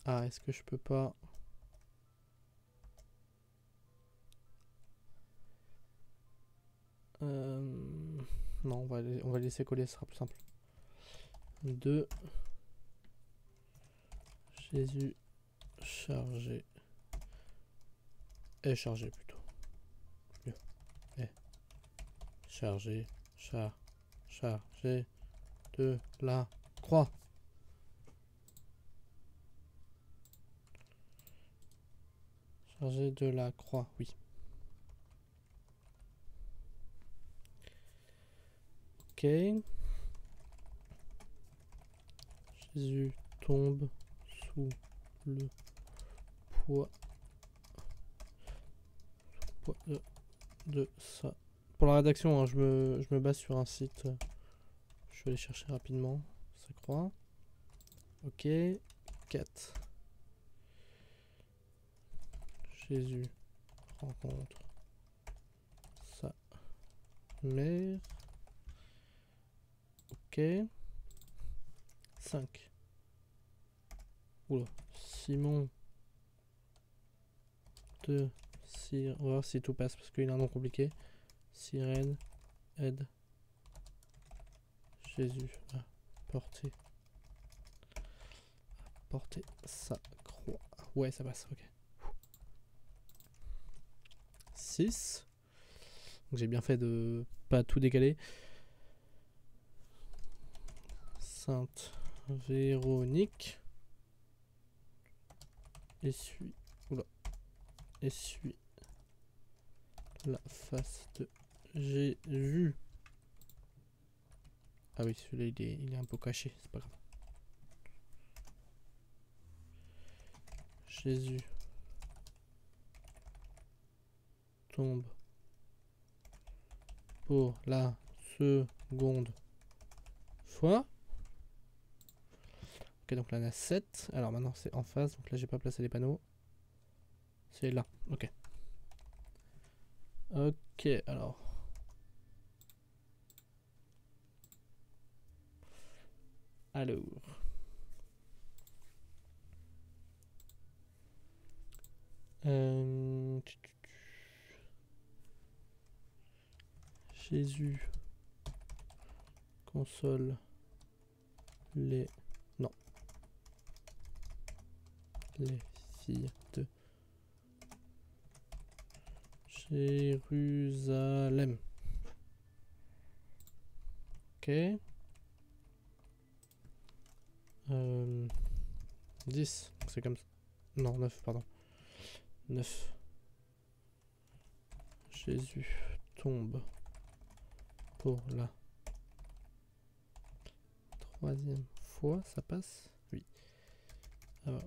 Ah, est-ce que je peux pas... Non, on va laisser coller, ce sera plus simple. 2 Jésus chargé. Chargé plutôt. Mieux. Chargé. Chargé de la croix. Chargé de la croix, oui. Ok. Jésus tombe sous le poids de ça. Pour la rédaction, hein, je me base sur un site. Je vais aller chercher rapidement. Ça croit. Ok. 4. Jésus rencontre sa mère. Ok. 5. Oula. Simon de sirène. On va voir si tout passe parce qu'il a un nom compliqué. Sirène, aide. Jésus a porté. Porter sa croix. Ouais, ça passe, ok. 6. Donc j'ai bien fait de pas tout décaler. Sainte Véronique. Essuie. Oula. Essuie la face de Jésus. Ah oui, celui-là il est un peu caché, c'est pas grave. Jésus tombe pour la seconde fois. Ok, donc là on a 7. Alors maintenant c'est en face, donc là j'ai pas placé les panneaux. C'est là, ok. Ok, alors. Alors. Jésus console les... Non. Les filles de Jérusalem. Ok. 10. C'est comme ça. Non, 9, pardon. 9. Jésus tombe pour la 3e fois. Ça passe? Oui. Alors,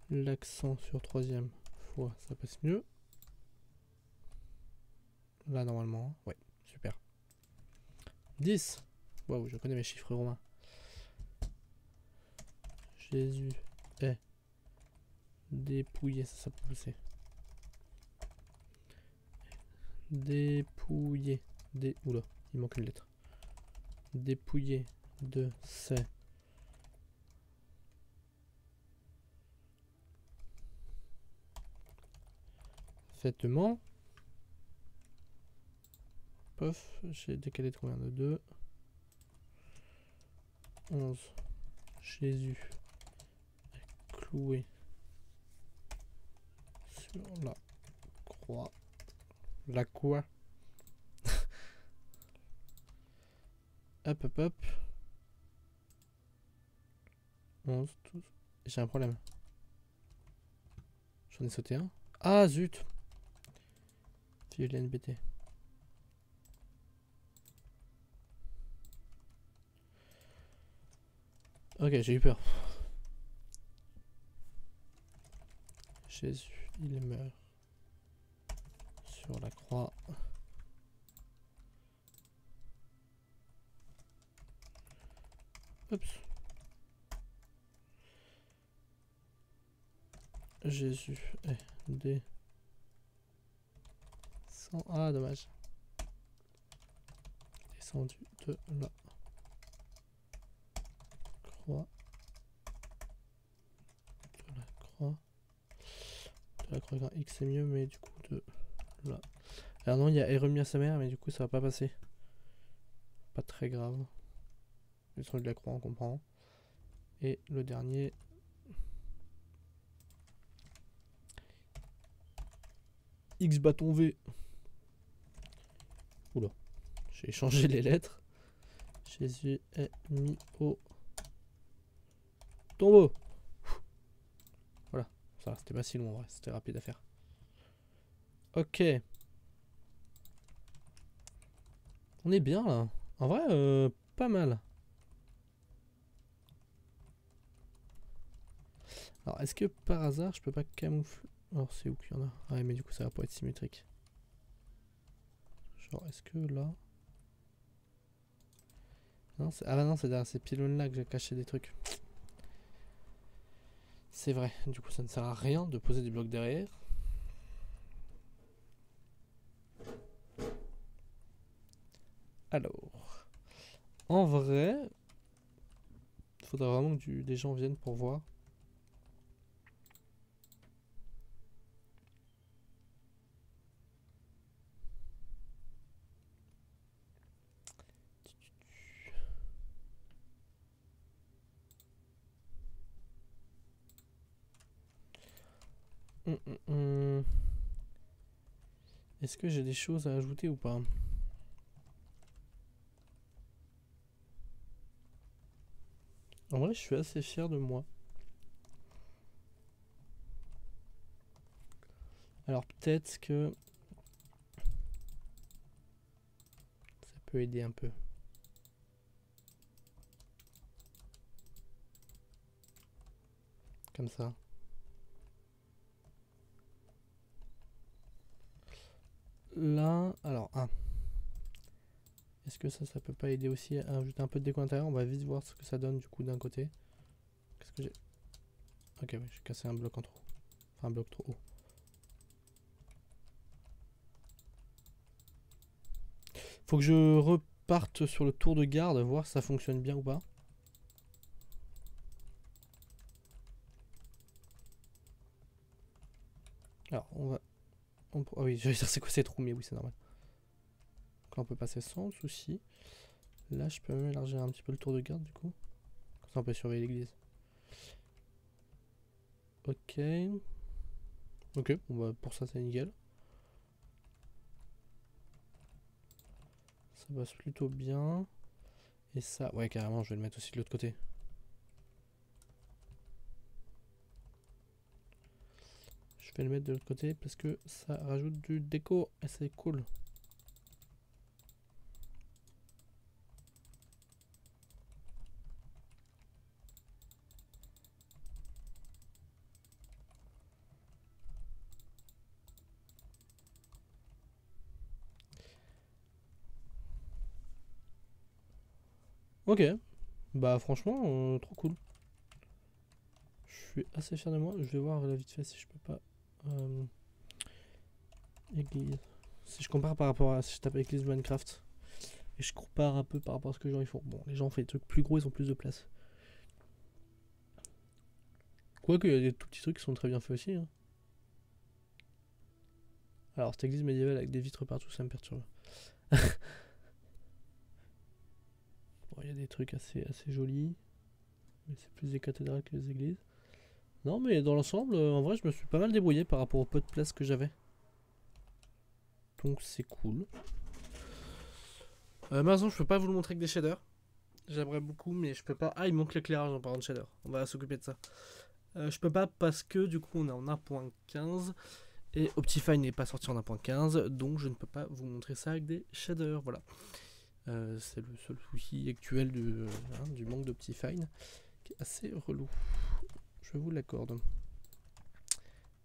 l'accent sur 3e fois, ça passe mieux. Là, normalement. Ouais, super. 10. Waouh, je connais mes chiffres romains. Jésus est dépouillé, ça peut passer. Dépouillé. Oula, il manque une lettre. Dépouillé de ses vêtements. Pof, j'ai décalé de combien? De 2. 11. Jésus est cloué sur la croix. La quoi? Hop, hop, hop. 11, 12. J'ai un problème. J'en ai sauté un. Ah, zut. Violaine BT. Ok, j'ai eu peur. Jésus, il meurt sur la croix. Oups. Jésus est ah, dommage. Descendu de la croix. De la croix. De la croix avec un X c'est mieux, mais du coup de là. Alors non, il y a remis à sa mère, mais du coup ça va pas passer. Pas très grave. Le son de la croix, on comprend. Et le dernier. X bâton V. Oula. J'ai changé les lettres. Jésus est mis au tombeau. Voilà. Ça, c'était pas si long en vrai. C'était rapide à faire. Ok. On est bien là. En vrai, pas mal. Alors, est-ce que par hasard, je peux pas camoufler? Alors, c'est où qu'il y en a? Ah, ouais, mais du coup, ça va pas être symétrique. Genre, est-ce que là... Non, ah bah non, c'est derrière ces pylônes-là que j'ai caché des trucs. C'est vrai. Du coup, ça ne sert à rien de poser des blocs derrière. Alors... En vrai... Il faudrait vraiment que des gens viennent pour voir. Est-ce que j'ai des choses à ajouter ou pas? En vrai, je suis assez fier de moi. Alors peut-être que ça peut aider un peu. Comme ça. Là, alors, est-ce que ça peut pas aider aussi à ajouter un peu de déco intérieur? On va vite voir ce que ça donne du coup d'un côté. Qu'est-ce que j'ai? Ok, ouais, j'ai cassé un bloc en trop. Enfin, un bloc trop haut. Faut que je reparte sur le tour de garde, voir si ça fonctionne bien ou pas. Alors, ah oui, j'allais dire c'est quoi ces trous, mais oui, c'est normal. Donc là, on peut passer sans souci. Là, je peux même élargir un petit peu le tour de garde, du coup. Comme ça, on peut surveiller l'église. Ok. Ok, bon bah pour ça, c'est nickel. Ça passe plutôt bien. Et ça, ouais, carrément, je vais le mettre aussi de l'autre côté. Je vais le mettre de l'autre côté parce que ça rajoute du déco et c'est cool. Ok, bah franchement, trop cool. Je suis assez fier de moi. Je vais voir là vite fait si je peux pas. Église. Si je compare par rapport à si je tape église Minecraft et je compare un peu par rapport à ce que les gens ils font. Bon, les gens font des trucs plus gros, ils ont plus de place. Quoique, il y a des tout petits trucs qui sont très bien faits aussi. Hein. Alors, cette église médiévale avec des vitres partout, ça me perturbe. Bon, il y a des trucs assez jolis. Mais c'est plus des cathédrales que des églises. Non, mais dans l'ensemble, en vrai, je me suis pas mal débrouillé par rapport au peu de place que j'avais. Donc, c'est cool. Maintenant, je peux pas vous le montrer avec des shaders. J'aimerais beaucoup, mais je peux pas. Ah, il manque l'éclairage en parlant de shader. On va s'occuper de ça. Je peux pas parce que du coup, on est en 1.15 et Optifine n'est pas sorti en 1.15, donc je ne peux pas vous montrer ça avec des shaders. Voilà. C'est le seul souci actuel du manque d'Optifine, qui est assez relou. Je vous l'accorde.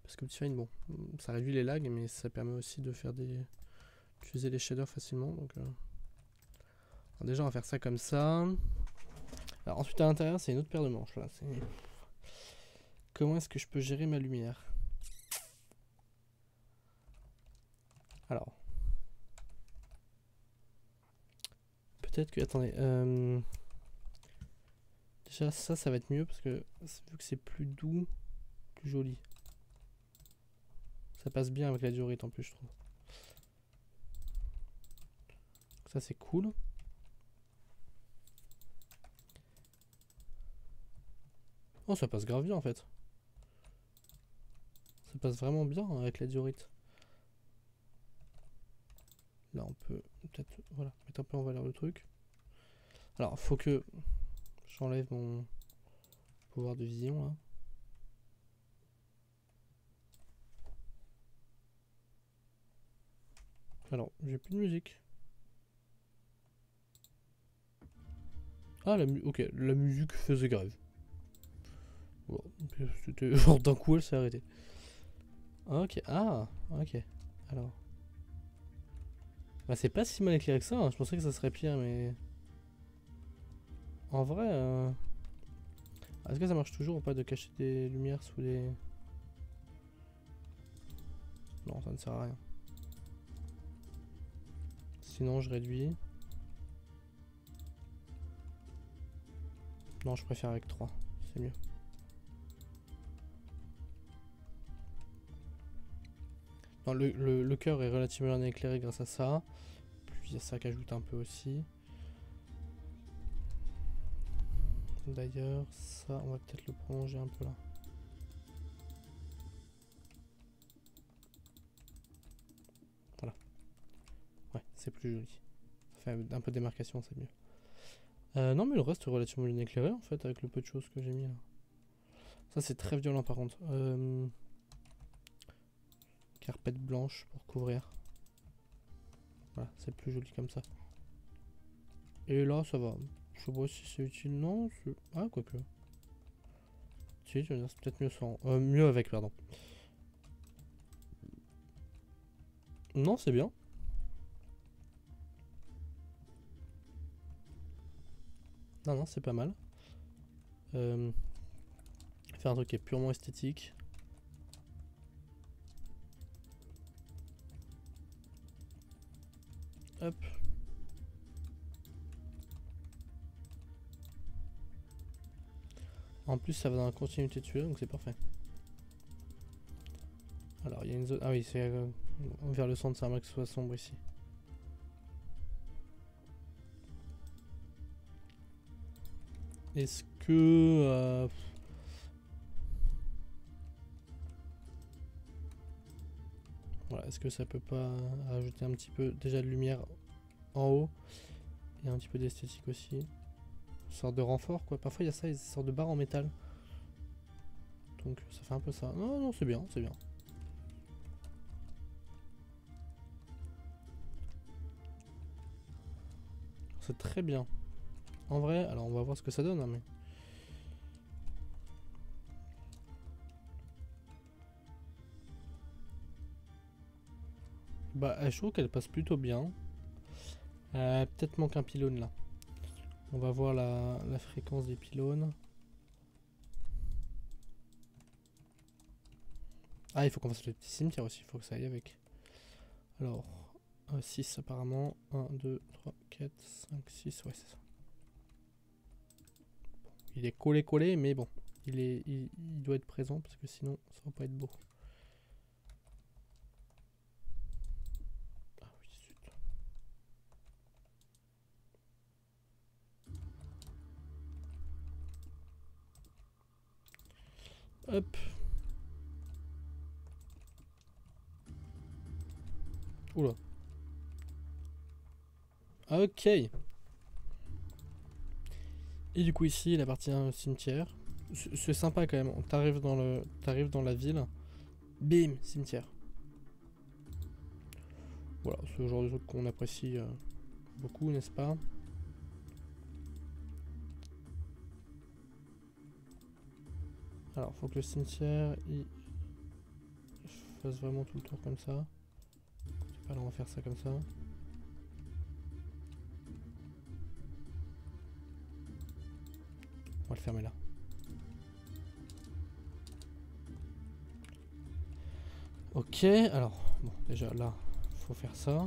Parce que Optifine, bon, ça réduit les lags, mais ça permet aussi de faire d'utiliser les shaders facilement. Donc, alors déjà, on va faire ça comme ça. Alors, ensuite, à l'intérieur, c'est une autre paire de manches. Là. Comment est-ce que je peux gérer ma lumière? Alors, peut-être que. Attendez. Déjà, ça va être mieux parce que vu que c'est plus doux, plus joli. Ça passe bien avec la diorite en plus, je trouve. Ça, c'est cool. Oh, ça passe grave bien en fait. Ça passe vraiment bien avec la diorite. Là, on peut peut-être voilà, mettre un peu en valeur le truc. Alors, faut que j'enlève mon pouvoir de vision là. Alors, j'ai plus de musique. Ah, ok, la musique faisait grève. Bon, c'était genre d'un coup, elle s'est arrêtée. Ok, ok. Alors. Bah, c'est pas si mal éclairé que ça, hein. Je pensais que ça serait pire, mais. En vrai. Est-ce que ça marche toujours ou pas de cacher des lumières sous les. Non, ça ne sert à rien. Sinon, je réduis. Non, je préfère avec 3. C'est mieux. Non, le cœur est relativement bien éclairé grâce à ça. Puis il y a ça qui ajoute un peu aussi. D'ailleurs, ça, on va peut-être le prolonger un peu là. C'est plus joli. Ça fait un peu de démarcation, c'est mieux. Non, mais le reste est relativement bien éclairé en fait, avec le peu de choses que j'ai mis là. Ça, c'est très violent par contre. Carpette blanche pour couvrir. Voilà, c'est plus joli comme ça. Et là, ça va. Je sais pas si c'est utile, non. Ah, quoique. Si, c'est peut-être mieux sans. Mieux avec, pardon. Non, c'est bien. Non, non, c'est pas mal. Faire un truc qui est purement esthétique. Hop. En plus, ça va dans la continuité de celui-là, donc c'est parfait. Alors, il y a une zone. Ah oui, c'est vers le centre, c'est un max que ce soit sombre ici. Est-ce que. Voilà, est-ce que ça peut pas ajouter un petit peu déjà de lumière en haut et un petit peu d'esthétique aussi. Une sorte de renfort quoi. Parfois il y a ça, une sorte de barre en métal. Donc ça fait un peu ça. Non, non, c'est bien, c'est bien. C'est très bien. En vrai, alors on va voir ce que ça donne, hein, mais. Bah, je trouve qu'elle passe plutôt bien. Peut-être manque un pylône là. On va voir la fréquence des pylônes. Ah, il faut qu'on fasse le petit cimetière aussi, il faut que ça aille avec. Alors, 6 apparemment. 1, 2, 3, 4, 5, 6, ouais, c'est ça. Il est collé, mais bon, il doit être présent parce que sinon ça va pas être beau. Ah oui, zut. Hop. Oula. Ok. Et du coup ici la partie cimetière. C'est sympa quand même. T'arrives dans la ville. Bim, cimetière. Voilà, c'est le genre de truc qu'on apprécie beaucoup, n'est-ce pas? Alors, faut que le cimetière il fasse vraiment tout le tour comme ça. Alors, on va faire ça comme ça. On va le fermer là. Ok, alors, bon, déjà là, faut faire ça.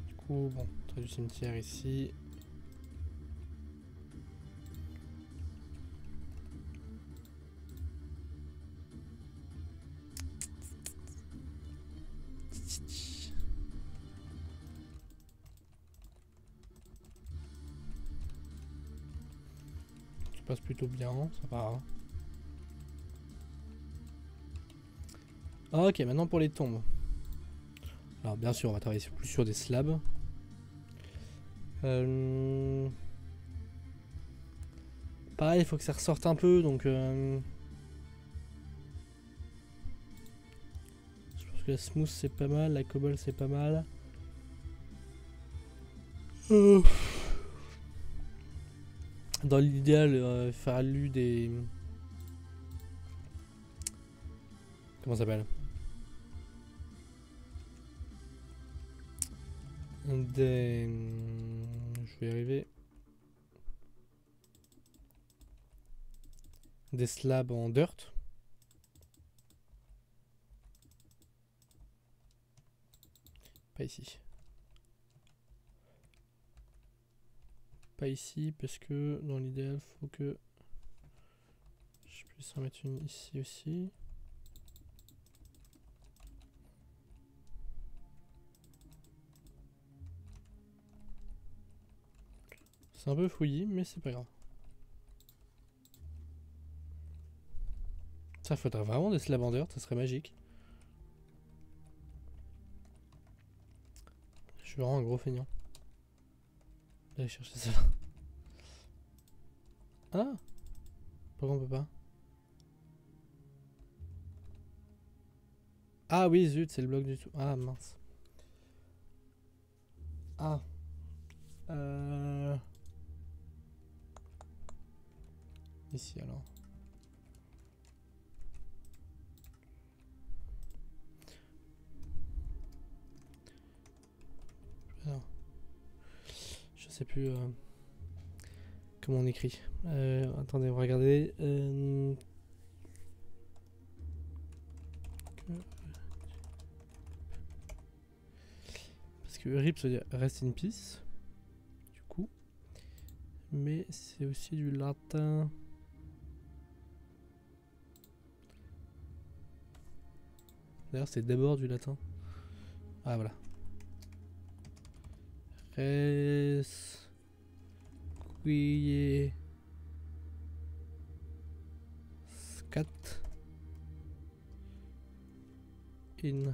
Du coup, bon, trait du cimetière ici. Ça passe plutôt bien, ça va. Ok, maintenant pour les tombes. Alors bien sûr, on va travailler plus sur des slabs. Pareil, il faut que ça ressorte un peu, donc... Je pense que la smooth c'est pas mal, la cobble c'est pas mal. Dans l'idéal, faire lui des... Comment ça s'appelle? Des... Je vais y arriver. Des slabs en dirt. Pas ici. Pas ici, parce que dans l'idéal, faut que je puisse en mettre une ici aussi. C'est un peu fouillis, mais c'est pas grave. Ça faudrait vraiment des slavanders, ça serait magique. Je suis vraiment un gros feignant. D'aller chercher ça. Ah, pourquoi on peut pas? Ah oui, zut, c'est le bloc du tout. Ah mince. Ah. Ici alors. Alors. Je sais plus comment on écrit. Attendez, on va regarder. Parce que RIP ça veut dire rest in peace. Du coup. Mais c'est aussi du latin. D'ailleurs, c'est d'abord du latin. Ah voilà. Res. Quie. Scat. In.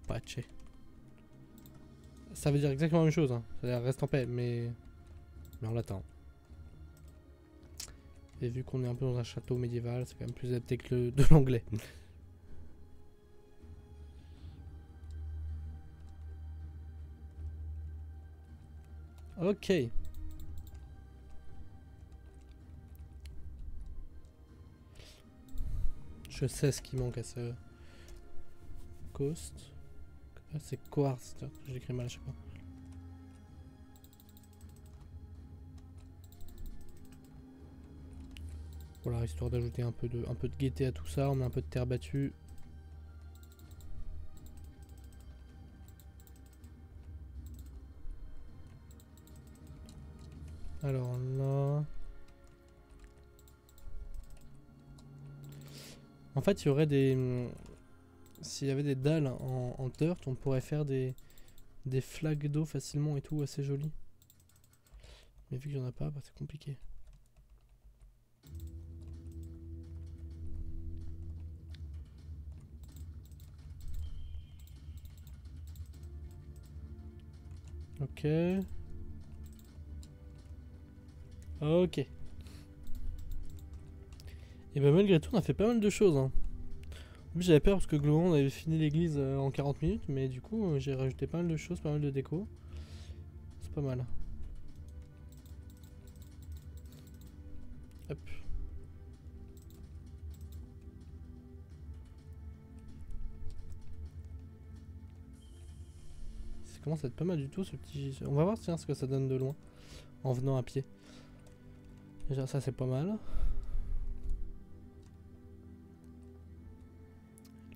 Pace. Ça veut dire exactement la même chose. Hein. Ça veut dire reste en paix, mais en latin. Et vu qu'on est un peu dans un château médiéval, c'est quand même plus adapté que de l'anglais. Ok. Je sais ce qui manque à ce coast. Ah, c'est quartz, je l'écris mal à chaque fois. Voilà, histoire d'ajouter un peu de gaieté à tout ça, on met un peu de terre battue. Alors là... En fait, il y aurait des... S'il y avait des dalles en dirt, on pourrait faire des flaques d'eau facilement et tout, assez jolies. Mais vu qu'il n'y en a pas, bah, c'est compliqué. Ok. Ok. Et bah malgré tout, on a fait pas mal de choses. Hein. En plus, j'avais peur parce que globalement, on avait fini l'église en 40 minutes. Mais du coup, j'ai rajouté pas mal de choses, pas mal de déco. C'est pas mal. Hop. Ça commence à être pas mal du tout ce petit... On va voir tiens, ce que ça donne de loin. En venant à pied. Déjà ça c'est pas mal.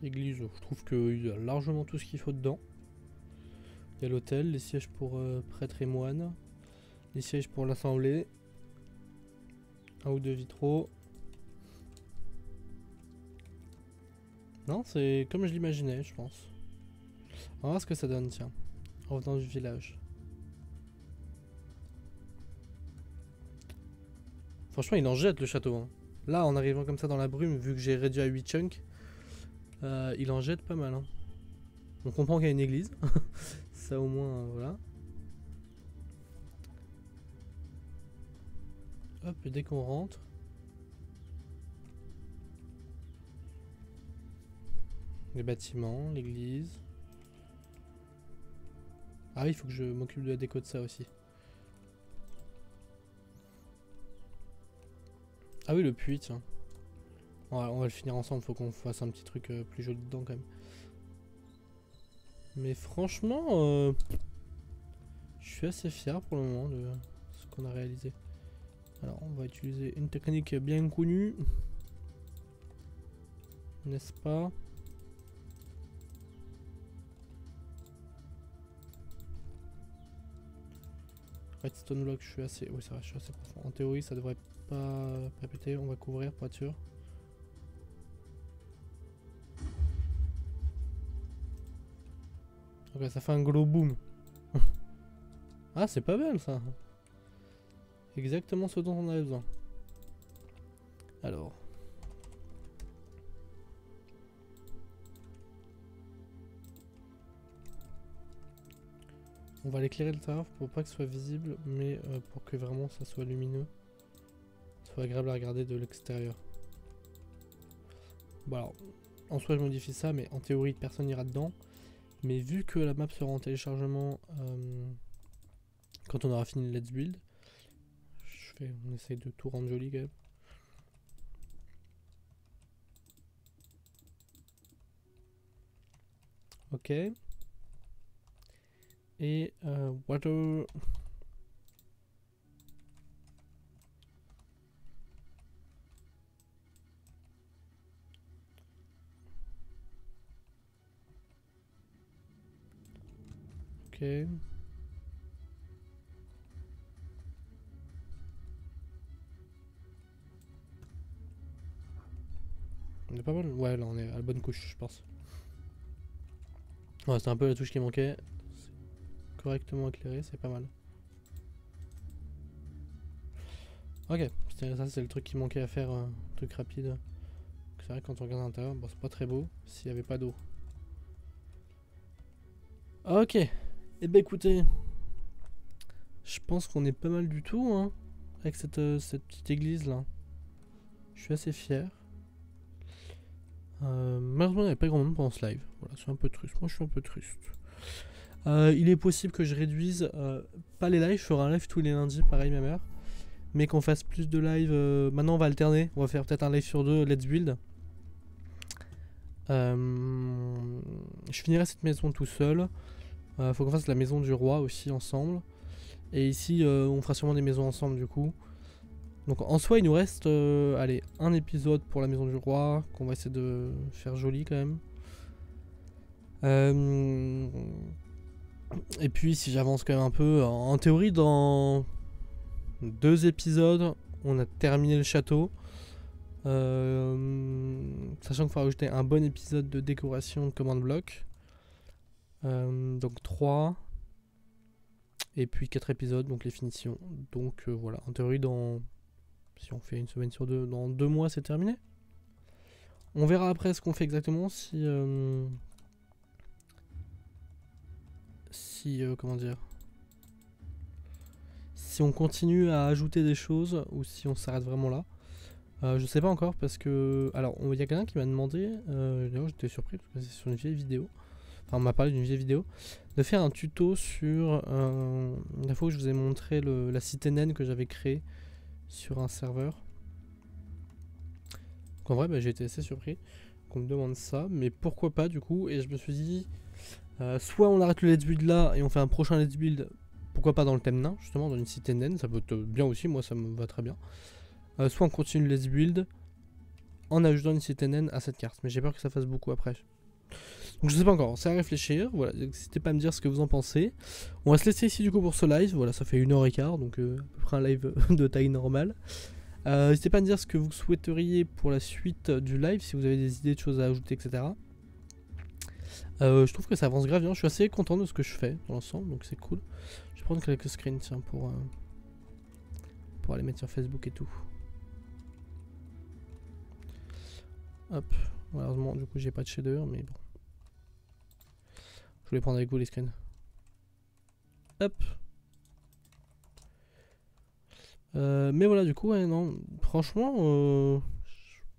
L'église, je trouve qu'il y a largement tout ce qu'il faut dedans. Il y a l'hôtel, les sièges pour prêtres et moines. Les sièges pour l'assemblée. Un ou deux vitraux. Non, c'est comme je l'imaginais, je pense. On va voir ce que ça donne, tiens. En venant du village. Franchement, il en jette le château. Hein. Là, en arrivant comme ça dans la brume, vu que j'ai réduit à 8 chunks, il en jette pas mal. Hein. On comprend qu'il y a une église. Ça au moins, voilà. Hop, et dès qu'on rentre... Les bâtiments, l'église... Ah oui, il faut que je m'occupe de la déco de ça aussi. Ah oui, le puits, tiens. On va le finir ensemble, faut qu'on fasse un petit truc plus joli dedans quand même. Mais franchement, je suis assez fier pour le moment de ce qu'on a réalisé. Alors, on va utiliser une technique bien connue. N'est-ce pas? Redstone block, je suis assez... Oui, ça va, je suis assez profond. En théorie, ça devrait pas péter. On va couvrir pour être sûr. Ok, ça fait un gros boom. Ah, c'est pas mal ça. Exactement ce dont on avait besoin. Alors. On va l'éclairer le serveur pour pas que ce soit visible, mais pour que vraiment ça soit lumineux. Soit agréable à regarder de l'extérieur. Bon alors, en soi je modifie ça, mais en théorie personne n'ira dedans. Mais vu que la map sera en téléchargement quand on aura fini le Let's Build, on essaye de tout rendre joli quand même. Ok. Et water. Ok. On est pas mal. Ouais, là on est à la bonne couche, je pense. Ouais, c'est un peu la touche qui manquait. Correctement éclairé, c'est pas mal. Ok, ça c'est le truc qui manquait à faire, un truc rapide. C'est vrai que quand on regarde à l'intérieur, bon, c'est pas très beau s'il n'y avait pas d'eau. Ok, et ben écoutez, je pense qu'on est pas mal du tout hein, avec cette petite église là. Je suis assez fier. Malheureusement, il n'y avait pas grand monde pendant ce live. Voilà, c'est un peu triste. Moi, je suis un peu triste. Il est possible que je réduise pas les lives. Je ferai un live tous les lundis, pareil, ma mère. Mais qu'on fasse plus de live. Maintenant, on va alterner. On va faire peut-être un live sur deux. Let's build. Je finirai cette maison tout seul. Faut qu'on fasse la maison du roi aussi ensemble. Et ici, on fera sûrement des maisons ensemble du coup. Donc en soi, il nous reste allez, un épisode pour la maison du roi, qu'on va essayer de faire joli quand même. Et puis si j'avance quand même un peu, en théorie dans 2 épisodes, on a terminé le château. Sachant qu'il faut rajouter un bon épisode de décoration de command block. Donc 3. Et puis 4 épisodes, donc les finitions. Donc voilà, en théorie dans... Si on fait une semaine sur deux, dans 2 mois c'est terminé. On verra après ce qu'on fait exactement si... comment dire, si on continue à ajouter des choses ou si on s'arrête vraiment là. Je sais pas encore parce que... Alors, il y a quelqu'un qui m'a demandé, d'ailleurs j'étais surpris parce que c'est sur une vieille vidéo, enfin on m'a parlé d'une vieille vidéo, de faire un tuto sur... la fois où je vous ai montré la cité naine que j'avais créée sur un serveur. Donc en vrai, bah, j'ai été assez surpris qu'on me demande ça, mais pourquoi pas du coup, et je me suis dit... soit on arrête le let's build là et on fait un prochain let's build, pourquoi pas dans le thème nain, justement, dans une cité naine, ça peut être bien aussi, moi ça me va très bien. Soit on continue le let's build en ajoutant une cité naine à cette carte, mais j'ai peur que ça fasse beaucoup après. Donc je sais pas encore, c'est à réfléchir, voilà, n'hésitez pas à me dire ce que vous en pensez. On va se laisser ici du coup pour ce live, voilà, ça fait 1h15, donc à peu près un live de taille normale. N'hésitez pas à me dire ce que vous souhaiteriez pour la suite du live, si vous avez des idées de choses à ajouter, etc. Je trouve que ça avance grave bien, je suis assez content de ce que je fais dans l'ensemble, donc c'est cool. Je vais prendre quelques screens tiens, pour aller mettre sur Facebook et tout. Hop, malheureusement du coup j'ai pas de shader, mais bon. Je voulais prendre avec vous les screens. Hop. Mais voilà du coup, ouais, non, franchement,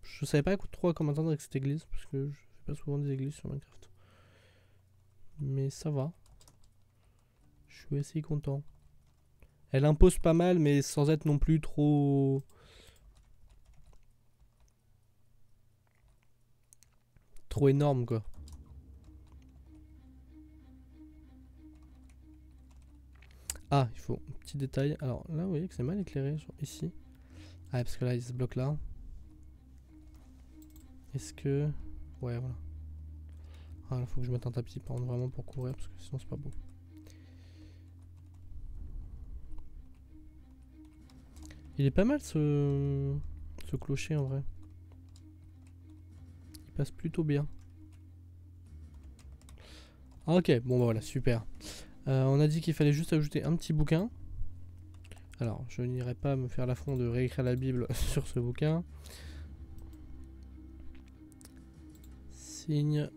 je savais pas trop à comment attendre avec cette église, parce que je fais pas souvent des églises sur Minecraft. Mais ça va. Je suis assez content. Elle impose pas mal, mais sans être non plus trop... trop énorme quoi. Ah, il faut un petit détail. Alors là, vous voyez que c'est mal éclairé, genre ici. Ah, parce que là, il y a ce bloc là. Est-ce que... Ouais, voilà. Ah, il faut que je mette un tapis, par contre, vraiment pour couvrir, parce que sinon c'est pas beau. Il est pas mal ce clocher en vrai. Il passe plutôt bien. Ah, ok, bon bah voilà, super. On a dit qu'il fallait juste ajouter un petit bouquin. Alors, je n'irai pas me faire l'affront de réécrire la Bible sur ce bouquin. Signe.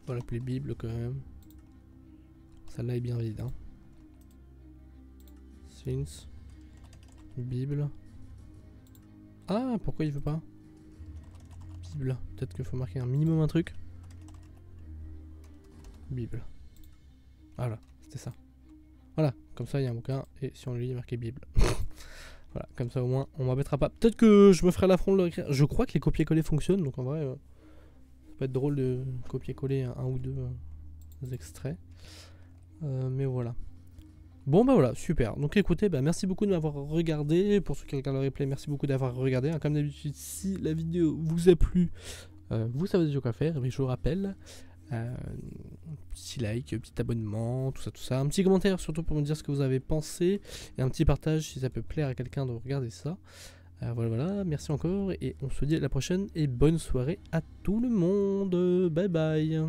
On va l'appeler Bible quand même. Celle-là est bien vide. Hein. Saints. Bible. Ah, pourquoi il veut pas? Bible. Peut-être qu'il faut marquer un minimum un truc. Bible. Voilà, c'était ça. Voilà, comme ça il y a un bouquin et si on lit il y a marqué Bible. Voilà, comme ça au moins on m'embêtera pas. Peut-être que je me ferai l'affront de le réécrire. Je crois que les copier-coller fonctionnent, donc en vrai ça peut être drôle de copier-coller un ou deux extraits. Mais voilà. Bon bah voilà, super. Donc écoutez, bah, merci beaucoup de m'avoir regardé. Pour ceux qui regardent le replay, merci beaucoup d'avoir regardé. Comme d'habitude, si la vidéo vous a plu, vous savez déjà quoi faire. Mais je vous rappelle, petit like, petit abonnement, tout ça. Un petit commentaire surtout pour me dire ce que vous avez pensé. Et un petit partage si ça peut plaire à quelqu'un de regarder ça. Voilà, merci encore. Et on se dit à la prochaine. Et bonne soirée à tout le monde. Bye bye.